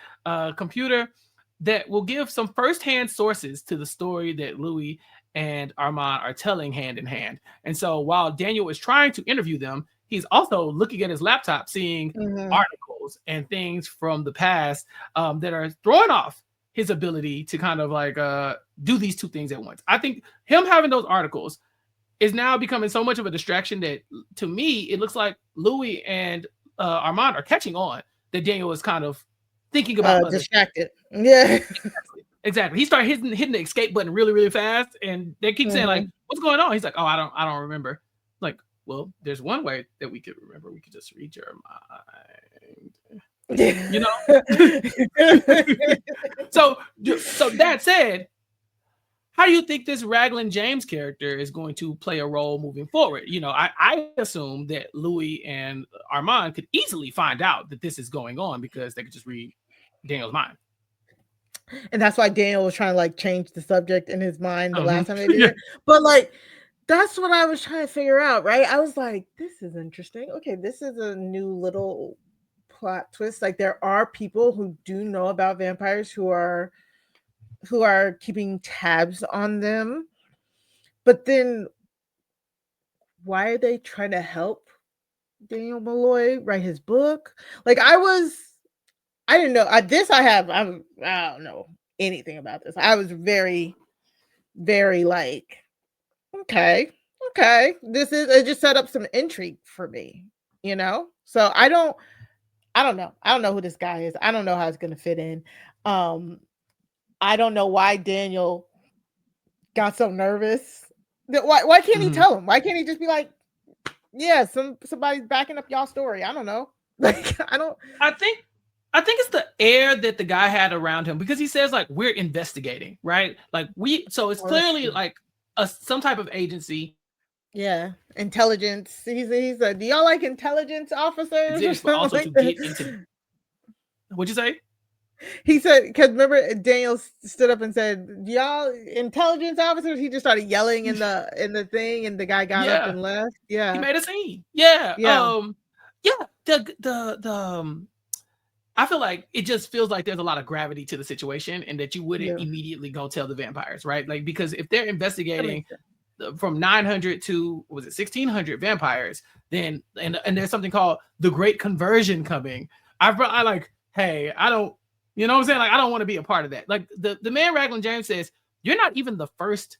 computer that will give some firsthand sources to the story that Louis and Armand are telling hand in hand. And so while Daniel is trying to interview them, he's also looking at his laptop, seeing Mhm. articles and things from the past that are throwing off his ability to kind of like do these two things at once. I think him having those articles is now becoming so much of a distraction that, to me, it looks like Louis and Armand are catching on that Daniel is kind of thinking about other things. Distracted. Yeah. Exactly. He started hitting the escape button really, really fast, and they keep saying like, Mhm. "What's going on?" He's like, "Oh, I don't remember." Like, well, there's one way that we could remember. We could just read your mind. You know. So that said, how do you think this Raglan James character is going to play a role moving forward? I assume that Louis and Armand could easily find out that this is going on because they could just read Daniel's mind. And that's why Daniel was trying to like change the subject in his mind the last time they did Yeah. it. But like That's what I was trying to figure out, right? I was like, this is interesting. Okay, this is a new little plot twist. Like there are people who do know about vampires who are keeping tabs on them. But then why are they trying to help Daniel Malloy write his book? Like I didn't know. I don't know anything about this. I was very, very like, okay, okay. This is it just set up some intrigue for me, you know? So I don't know. I don't know who this guy is. I don't know how it's gonna fit in. Um, I don't know why Daniel got so nervous. Why can't he Mhm. tell him? Why can't he just be like, yeah, somebody's backing up y'all story. I don't know. Like I don't I think it's the air that the guy had around him because he says like we're investigating, right? Like so it's oh, that's clearly true. like some type of agency Yeah. Intelligence. He's a do y'all like intelligence officers or exists, but something also like to get into that? what'd you say? He said, because remember Daniel stood up and said, y'all intelligence officers. He just started yelling in the thing, and the guy got up Yeah, and left. he Yeah, made a scene. Yeah, yeah, yeah. The I feel like it just feels like there's a lot of gravity to the situation, and that you wouldn't yeah. immediately go tell the vampires, right? Like because if they're That investigating makes sense. from 900 to was it 1600 vampires, then and there's something called the Great Conversion coming. I like, hey, I don't, you know what I'm saying? Like I don't want to be a part of that. Like the man Raglan James says, you're not even the first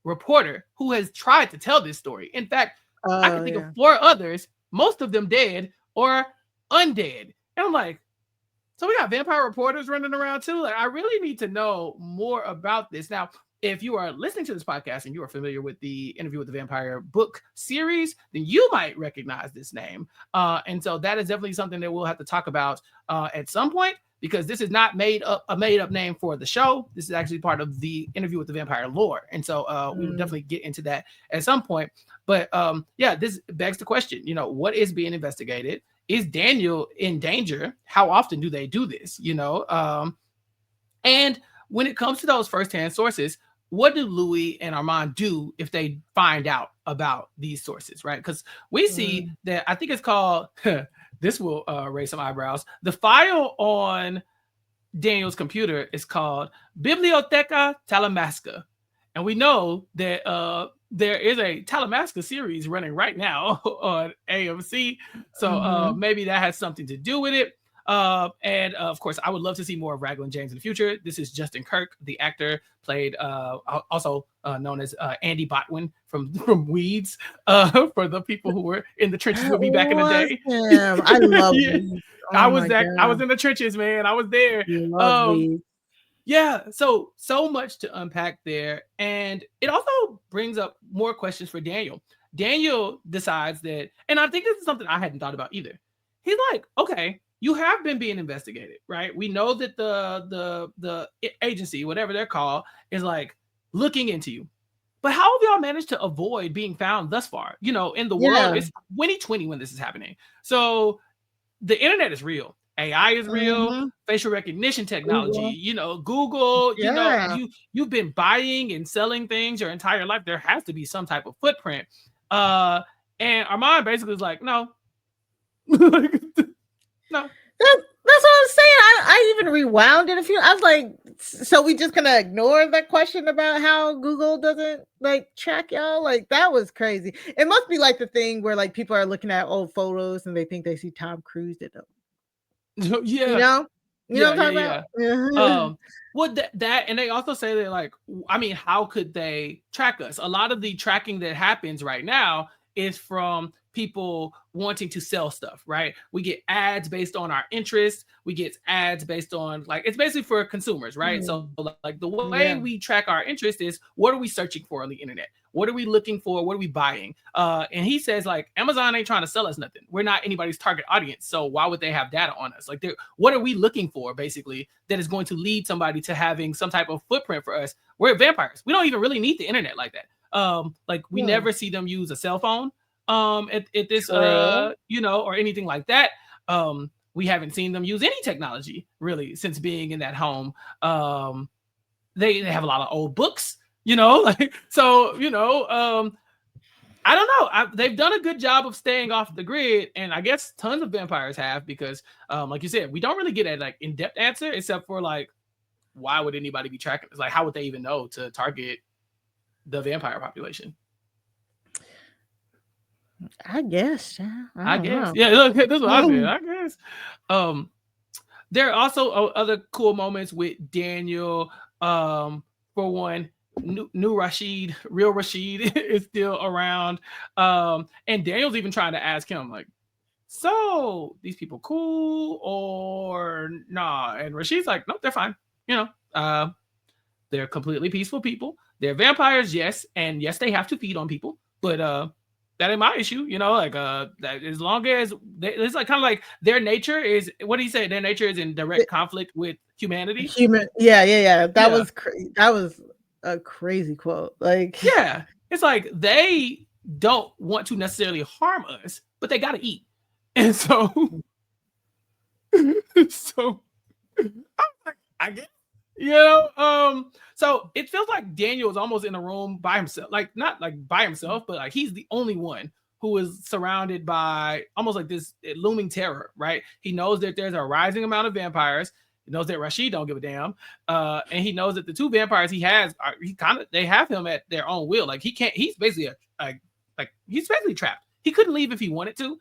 reporter who has tried to tell this story. In fact, I can Oh think of yeah. 4 others, most of them dead or undead. And I'm like, so we got vampire reporters running around too. Like, I really need to know more about this. Now, if you are listening to this podcast and you are familiar with the Interview with the Vampire book series, then you might recognize this name. And so that is definitely something that we'll have to talk about at some point, because this is not a made up name for the show. This is actually part of the Interview with the Vampire lore. And so we will Mm, definitely get into that at some point. But yeah, this begs the question, what is being investigated? Is Daniel in danger? How often do they do this? And when it comes to those firsthand sources, what do Louis and Armand do if they find out about these sources, right? Because we see mm. that I think it's called, this will raise some eyebrows. The file on Daniel's computer is called Biblioteca Talamasca. And we know that there is a Talamasca series running right now on AMC. So Mhm. maybe that has something to do with it. And of course, I would love to see more of Raglan James in the future. This is Justin Kirk, the actor, played also known as Andy Botwin from Weeds. For the people who were in the trenches That with me back in the was day. him. I love Yeah, Weeds. Oh my I was god. in the trenches, man. I was there. Love Um, Weeds. yeah, so much to unpack there, and it also brings up more questions for Daniel. Daniel decides that, and I think this is something I hadn't thought about either. He's like, okay, you have been being investigated, right? We know that the agency, whatever they're called, is like looking into you. But how have y'all managed to avoid being found thus far? In the world, Yeah. it's 2020 when this is happening. So the internet is real. AI is real. Mhm. Facial recognition technology, Google. Google, Yeah. you've been buying and selling things your entire life. There has to be some type of footprint. And Armand basically is like, no, no. That's what I'm saying. I even rewound it a few. I was like, so we just gonna ignore that question about how Google doesn't like track y'all? Like that was crazy. It must be like the thing where like people are looking at old photos and they think they see Tom Cruise in them. You Yeah, know? You know yeah, what I'm yeah, talking yeah. about? Well, that, and they also say that, like, I mean, how could they track us? A lot of the tracking that happens right now is from people wanting to sell stuff, right? We get ads based on our interests. We get ads based on, like, it's basically for consumers, right? So Hmm. like the way Yeah. we track our interest is, what are we searching for on the internet? What are we looking for? What are we buying? And he says, like, Amazon ain't trying to sell us nothing. We're not anybody's target audience. So why would they have data on us? Like, what are we looking for, basically, that is going to lead somebody to having some type of footprint for us? We're vampires. We don't even really need the internet like that. Like, we Hmm. never see them use a cell phone at this True. or anything like that. We haven't seen them use any technology really since being in that home. They have a lot of old books, like, so, I don't know. They've done a good job of staying off the grid, and I guess tons of vampires have because, like you said, we don't really get a like in-depth answer except for like, why would anybody be tracking? It's like, how would they even know to target the vampire population? I guess. I I don't guess. know. Yeah, look, this is what I said. I guess. There are also other cool moments with Daniel. For one, new Rashid, real Rashid is still around. And Daniel's even trying to ask him, like, so these people cool or nah? And Rashid's like, nope, they're fine. They're completely peaceful people. They're vampires, yes, and yes, they have to feed on people, but that ain't my issue. Like that as long as it's like kind of like their nature is what do you say? Their nature is in direct conflict with humanity. Yeah. That Yeah. was a crazy quote. Like, Yeah, it's like they don't want to necessarily harm us, but they got to eat, and so so I guess. So it feels like Daniel is almost in a room by himself, like not like by himself, but like he's the only one who is surrounded by almost like this looming terror, right? He knows that there's a rising amount of vampires. He knows that Rashid don't give a damn, and he knows that the two vampires he has they have him at their own will. Like he can't. He's basically he's basically trapped. He couldn't leave if he wanted to.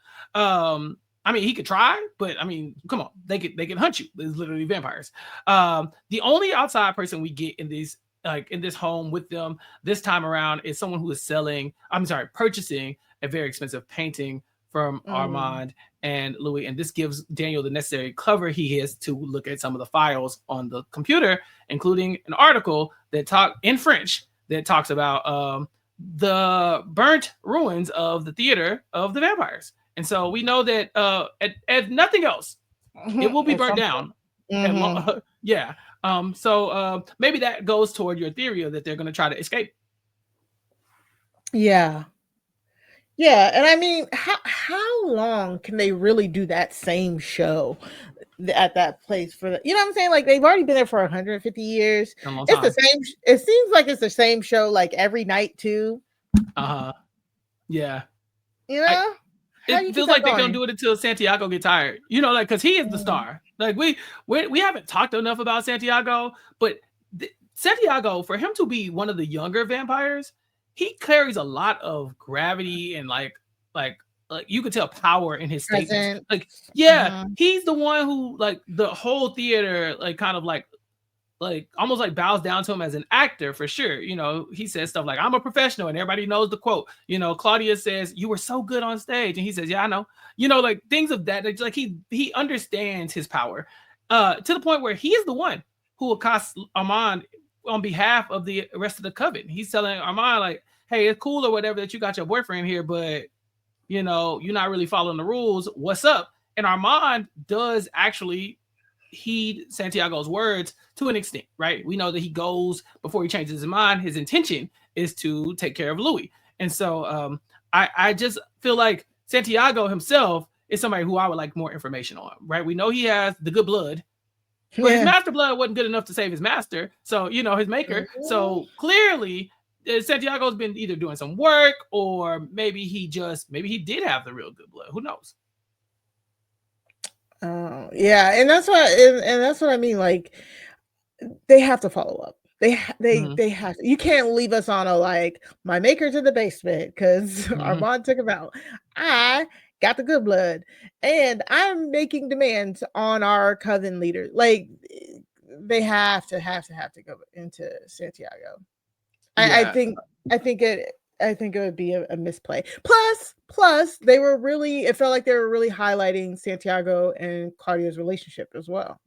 I mean, he could try, but I mean, come on, they can hunt you. There's literally vampires. The only outside person we get in these in this home with them this time around is someone who is purchasing a very expensive painting from Armand and Louis, and this gives Daniel the necessary cover he has to look at some of the files on the computer, including an article that talks about the burnt ruins of the theater of the vampires. And so we know that at nothing else, it will be burnt down. Yeah. So maybe that goes toward your theory of that they're going to try to escape. Yeah. Yeah, and I mean, how long can they really do that same show at that place for the, you know what I'm saying? Like they've already been there for 150 years. It's the same. It seems like it's the same show like every night too. Yeah. It feels like they're gonna do it until Santiago get tired. Like because he is the star. Like we haven't talked enough about Santiago, but Santiago, for him to be one of the younger vampires, he carries a lot of gravity and like you could tell power in his statements. Like, yeah, he's the one who like the whole theater like kind of like almost like bows down to him as an actor for sure. He says stuff like, I'm a professional, and everybody knows the quote. Claudia says, you were so good on stage, and he says, yeah, I know. Like things of that. Like he understands his power to the point where he is the one who accosts Armand on behalf of the rest of the coven. He's telling Armand like, hey, it's cool or whatever that you got your boyfriend here, but you're not really following the rules. What's up? And Armand does actually heed Santiago's words to an extent, right? We know that he goes before he changes his mind. His intention is to take care of Louis. And so I just feel like Santiago himself is somebody who I would like more information on, right? We know he has the good blood, but his master blood wasn't good enough to save his master. So, his maker. So clearly Santiago's been either doing some work or maybe he did have the real good blood. Who knows? Yeah, and that's what I mean. Like they have to follow up. They have to. You can't leave us on a like my maker's in the basement because Armand took him out. I got the good blood, and I'm making demands on our coven leader. Like they have to go into Santiago. Yeah. I think it would be a misplay. Plus, it felt like they were really highlighting Santiago and Claudia's relationship as well.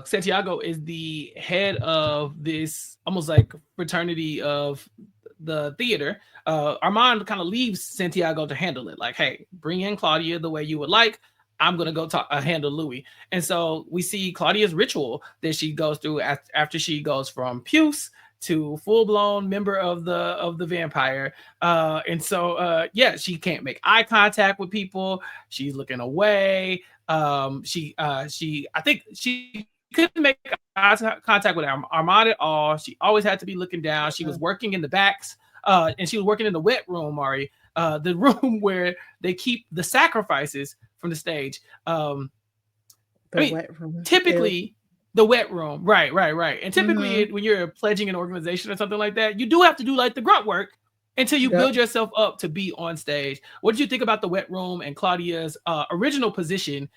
Santiago is the head of this almost like fraternity of the theater. Armand kind of leaves Santiago to handle it. Like, hey, bring in Claudia the way you would like. I'm gonna go handle Louis. And so we see Claudia's ritual that she goes through after she goes from puce to full-blown member of the vampire. And so she can't make eye contact with people. She's looking away. I think she couldn't make eye contact with Armand at all. She always had to be looking down. She was working in the backs and she was working in the wet room, Mari, the room where they keep the sacrifices from the stage. Wet room. Typically the wet room, right. And typically when you're pledging an organization or something like that, you do have to do like the grunt work until you build yourself up to be on stage. What did you think about the wet room and Claudia's original position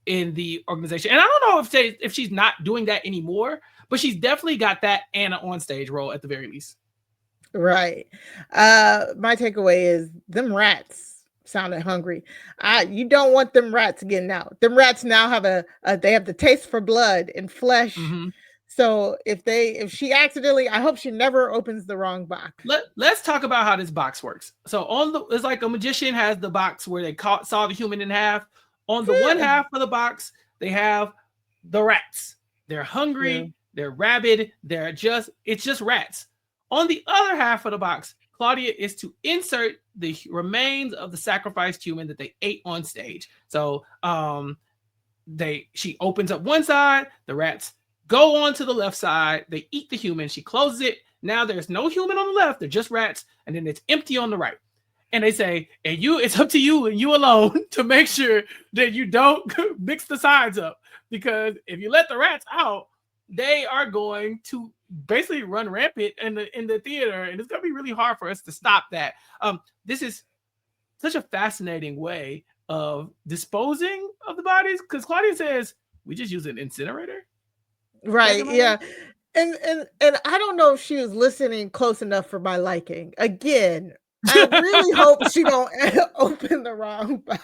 in the organization? And I don't know if she's not doing that anymore, but she's definitely got that and an on stage role at the very least. Right. My takeaway is them rats sounded hungry. You don't want them rats getting out. Them rats now have they have the taste for blood and flesh. So if she accidentally, I hope she never opens the wrong box. Let's talk about how this box works. So it's like a magician has the box where they saw the human in half. On the one half of the box, they have the rats. They're hungry, they're rabid, it's just rats. On the other half of the box, Claudia is to insert the remains of the sacrificed human that they ate on stage. So she opens up one side, the rats go on to the left side, they eat the human, she closes it. Now there's no human on the left, they're just rats, and then it's empty on the right. And they say, it's up to you and you alone to make sure that you don't mix the sides up. Because if you let the rats out, they are going to basically run rampant in the theater, and it's going to be really hard for us to stop that. This is such a fascinating way of disposing of the bodies, because Claudia says we just use an incinerator. Right. Yeah. And I don't know if she was listening close enough for my liking. Again, I really hope she don't open the wrong box.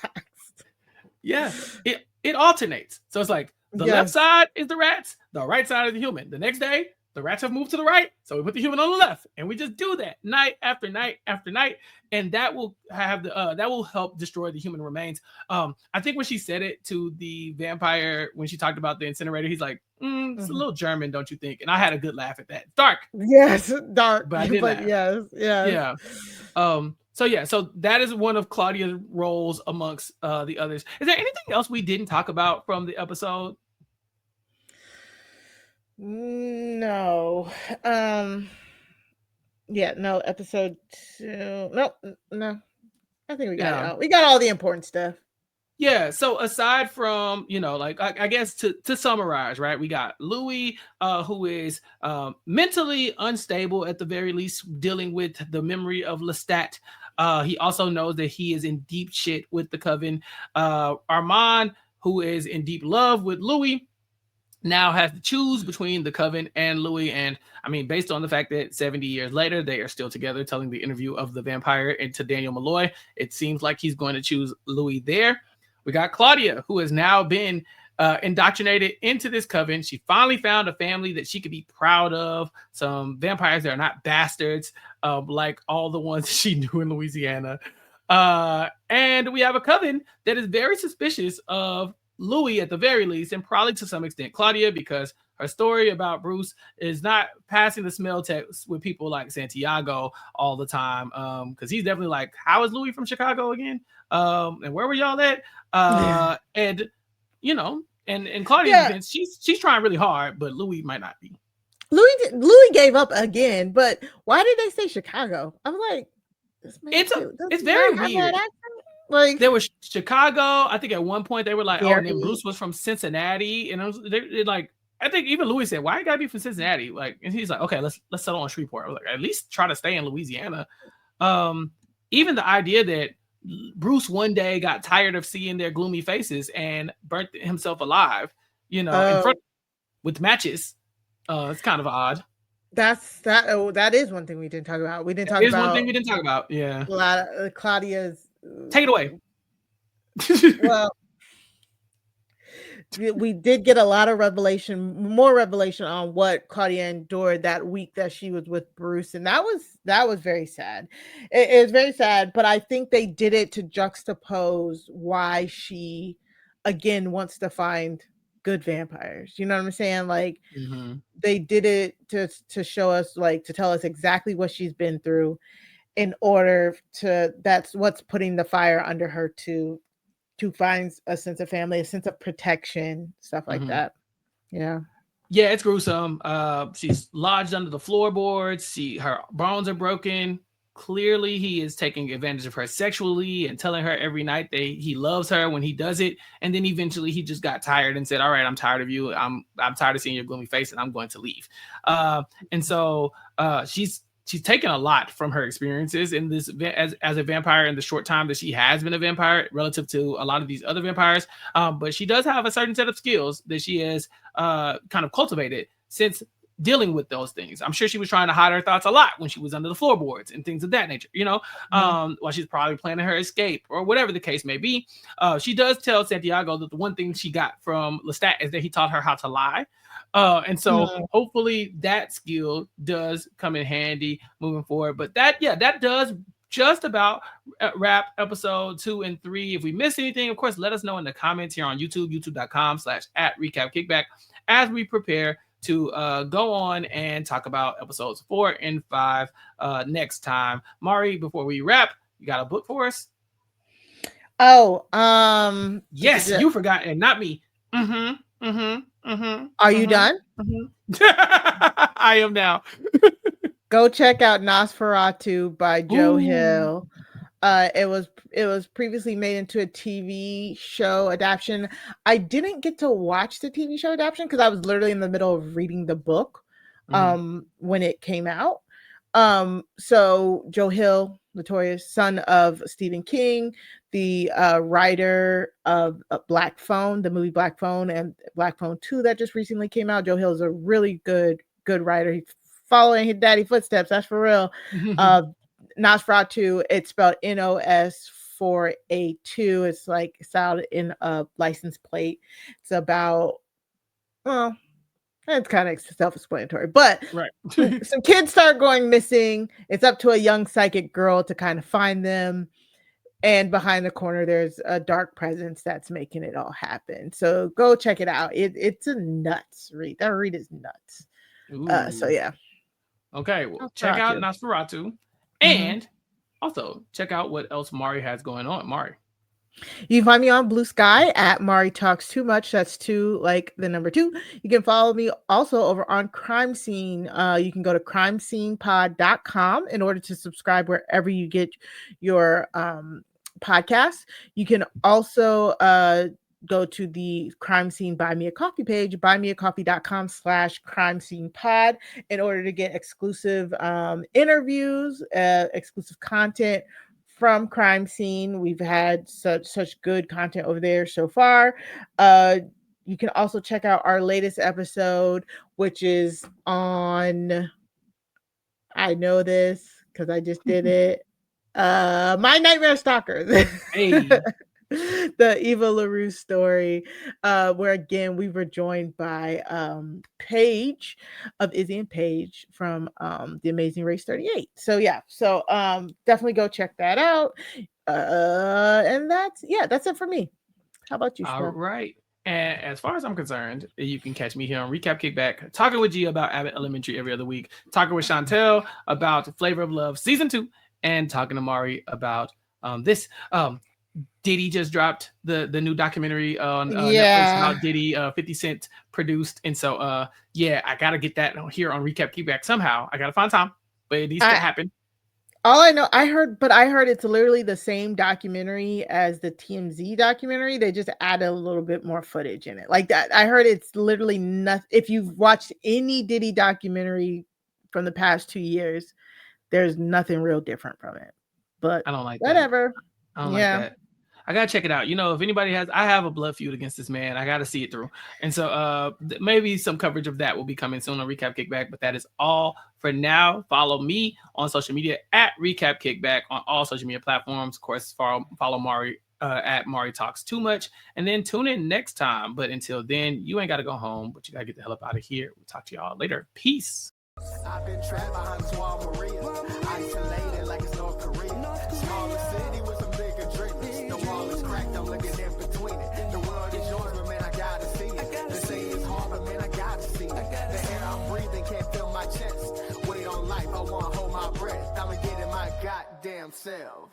Yeah, it alternates. So it's like the left side is the rats, the right side is the human. The next day, the rats have moved to the right, so we put the human on the left, and we just do that night after night after night, and that will have that will help destroy the human remains. I think when she said it to the vampire, when she talked about the incinerator, he's like, "It's a little German, don't you think?" And I had a good laugh at that. Dark, yes, dark, but I did laugh. Yeah. So that is one of Claudia's roles amongst the others. Is there anything else we didn't talk about from the episode? No. No, episode 2. No. I think we got it all. We got all the important stuff. Yeah, so aside from, I guess to summarize, right, we got Louis, who is mentally unstable at the very least, dealing with the memory of Lestat. He also knows that he is in deep shit with the Coven. Armand, who is in deep love with Louis, now has to choose between the Coven and Louis. And I mean, based on the fact that 70 years later, they are still together, telling the interview of the vampire and to Daniel Malloy, it seems like he's going to choose Louis there. We got Claudia, who has now been indoctrinated into this Coven. She finally found a family that she could be proud of. Some vampires that are not bastards, like all the ones she knew in Louisiana. And we have a Coven that is very suspicious of Louis at the very least, and probably to some extent Claudia, because her story about Bruce is not passing the smell test with people like Santiago all the time. Because he's definitely like, how is Louis from Chicago again? And where were y'all at? And Claudia's she's trying really hard, but Louis might not be. Louis gave up again, but why did they say Chicago? I'm like, it's very weird. Like, there was Chicago. I think at one point they were like, and then Bruce was from Cincinnati, and they're like, I think even Louis said, "Why you gotta be from Cincinnati?" Like, and he's like, "Okay, let's settle on Shreveport." I was like, at least try to stay in Louisiana. Even the idea that Bruce one day got tired of seeing their gloomy faces and burnt himself alive, in front with matches. It's kind of odd. That is one thing we didn't talk about. We didn't talk about. One thing we didn't talk about. Yeah. Claudia's. Take it away. Well, we did get a lot of more revelation on what Claudia endured that week that she was with Bruce, and that was very sad. It was very sad, but I think they did it to juxtapose why she again wants to find good vampires. You know what I'm saying? Like, they did it to show us, like, to tell us exactly what she's been through, in order to, that's what's putting the fire under her to find a sense of family, a sense of protection, stuff like that. Yeah, it's gruesome. She's lodged under the floorboards. Her bones are broken. clearly he is taking advantage of her sexually and telling her every night that he loves her when he does it. And then eventually he just got tired and said, all right, I'm tired of you. I'm tired of seeing your gloomy face and I'm going to leave. And so she's taken a lot from her experiences in this as a vampire in the short time that she has been a vampire relative to a lot of these other vampires. But she does have a certain set of skills that she has kind of cultivated since dealing with those things. I'm sure she was trying to hide her thoughts a lot when she was under the floorboards and things of that nature, while she's probably planning her escape or whatever the case may be. She does tell Santiago that the one thing she got from Lestat is that he taught her how to lie. And so hopefully that skill does come in handy moving forward. But that does just about wrap episode 2 and 3. If we missed anything, of course, let us know in the comments here on YouTube, youtube.com/@recapkickback, as we prepare to go on and talk about episodes 4 and 5 next time. Mari, before we wrap, you got a book for us? Yes, you forgot, and not me. Are you done? I am now. Go check out Nosferatu by Joe Hill. It was previously made into a TV show adaptation. I didn't get to watch the TV show adaptation because I was literally in the middle of reading the book when it came out. So Joe Hill, notorious son of Stephen King, the writer of Black Phone, the movie Black Phone, and Black Phone 2 that just recently came out. Joe Hill is a really good writer. He's following his daddy footsteps. That's for real. Nosferatu, it's spelled NOS4A2. It's like styled in a license plate. It's about, well, it's kind of self-explanatory, but some kids start going missing. It's up to a young psychic girl to kind of find them. And behind the corner, there's a dark presence that's making it all happen. So go check it out. It's a nuts read. That read is nuts. So yeah. Okay, well, check out Nosferatu. And also check out what else Mari has going on. Mari. You can find me on Bluesky at Mari Talks Too Much. That's 2 like the number 2. You can follow me also over on Crime Scene. You can go to crimescenepod.com in order to subscribe wherever you get your podcasts. You can also go to the Crime Scene Buy Me a Coffee page, buymeacoffee.com/crimescenepod, in order to get exclusive interviews, exclusive content from Crime Scene. We've had such good content over there so far. You can also check out our latest episode, which is on, I know this because I just did it, My Nightmare Stalkers. Hey. The Eva LaRue story, where again we were joined by Paige of Izzy and Paige from The Amazing Race 38. So definitely go check that out. And that's it for me. How about you, All right. And as far as I'm concerned, you can catch me here on Recap Kickback, talking with G about Abbott Elementary every other week, talking with Chantel about Flavor of Love Season 2, and talking to Mari about this. Diddy just dropped the new documentary on Netflix about Diddy, 50 Cent produced. And so, I got to get that here on Recap Kickback somehow. I got to find time, but it needs to happen. All I know, I heard it's literally the same documentary as the TMZ documentary. They just add a little bit more footage in it. Like that. I heard it's literally nothing. If you've watched any Diddy documentary from the past 2 years, there's nothing real different from it. But I don't like whatever. That. I don't like that. I gotta check it out. If anybody I have a blood feud against this man. I gotta see it through. And so maybe some coverage of that will be coming soon on Recap Kickback. But that is all for now. Follow me on social media at Recap Kickback on all social media platforms. Of course, follow Mari at Mari Talks Too Much. And then tune in next time. But until then, you ain't gotta go home, but you gotta get the hell up out of here. We'll talk to y'all later. Peace. I've been trapped behind Suave Maria, isolated like it's North Korea. Smaller city with some bigger dreams. The wall is cracked, I'm looking in between it. The world is yours, but man, I gotta see it. They say it's hard, but man, I gotta see it. The air I'm breathing can't feel my chest. Wait on life, I wanna hold my breath. I'ma get in my goddamn self.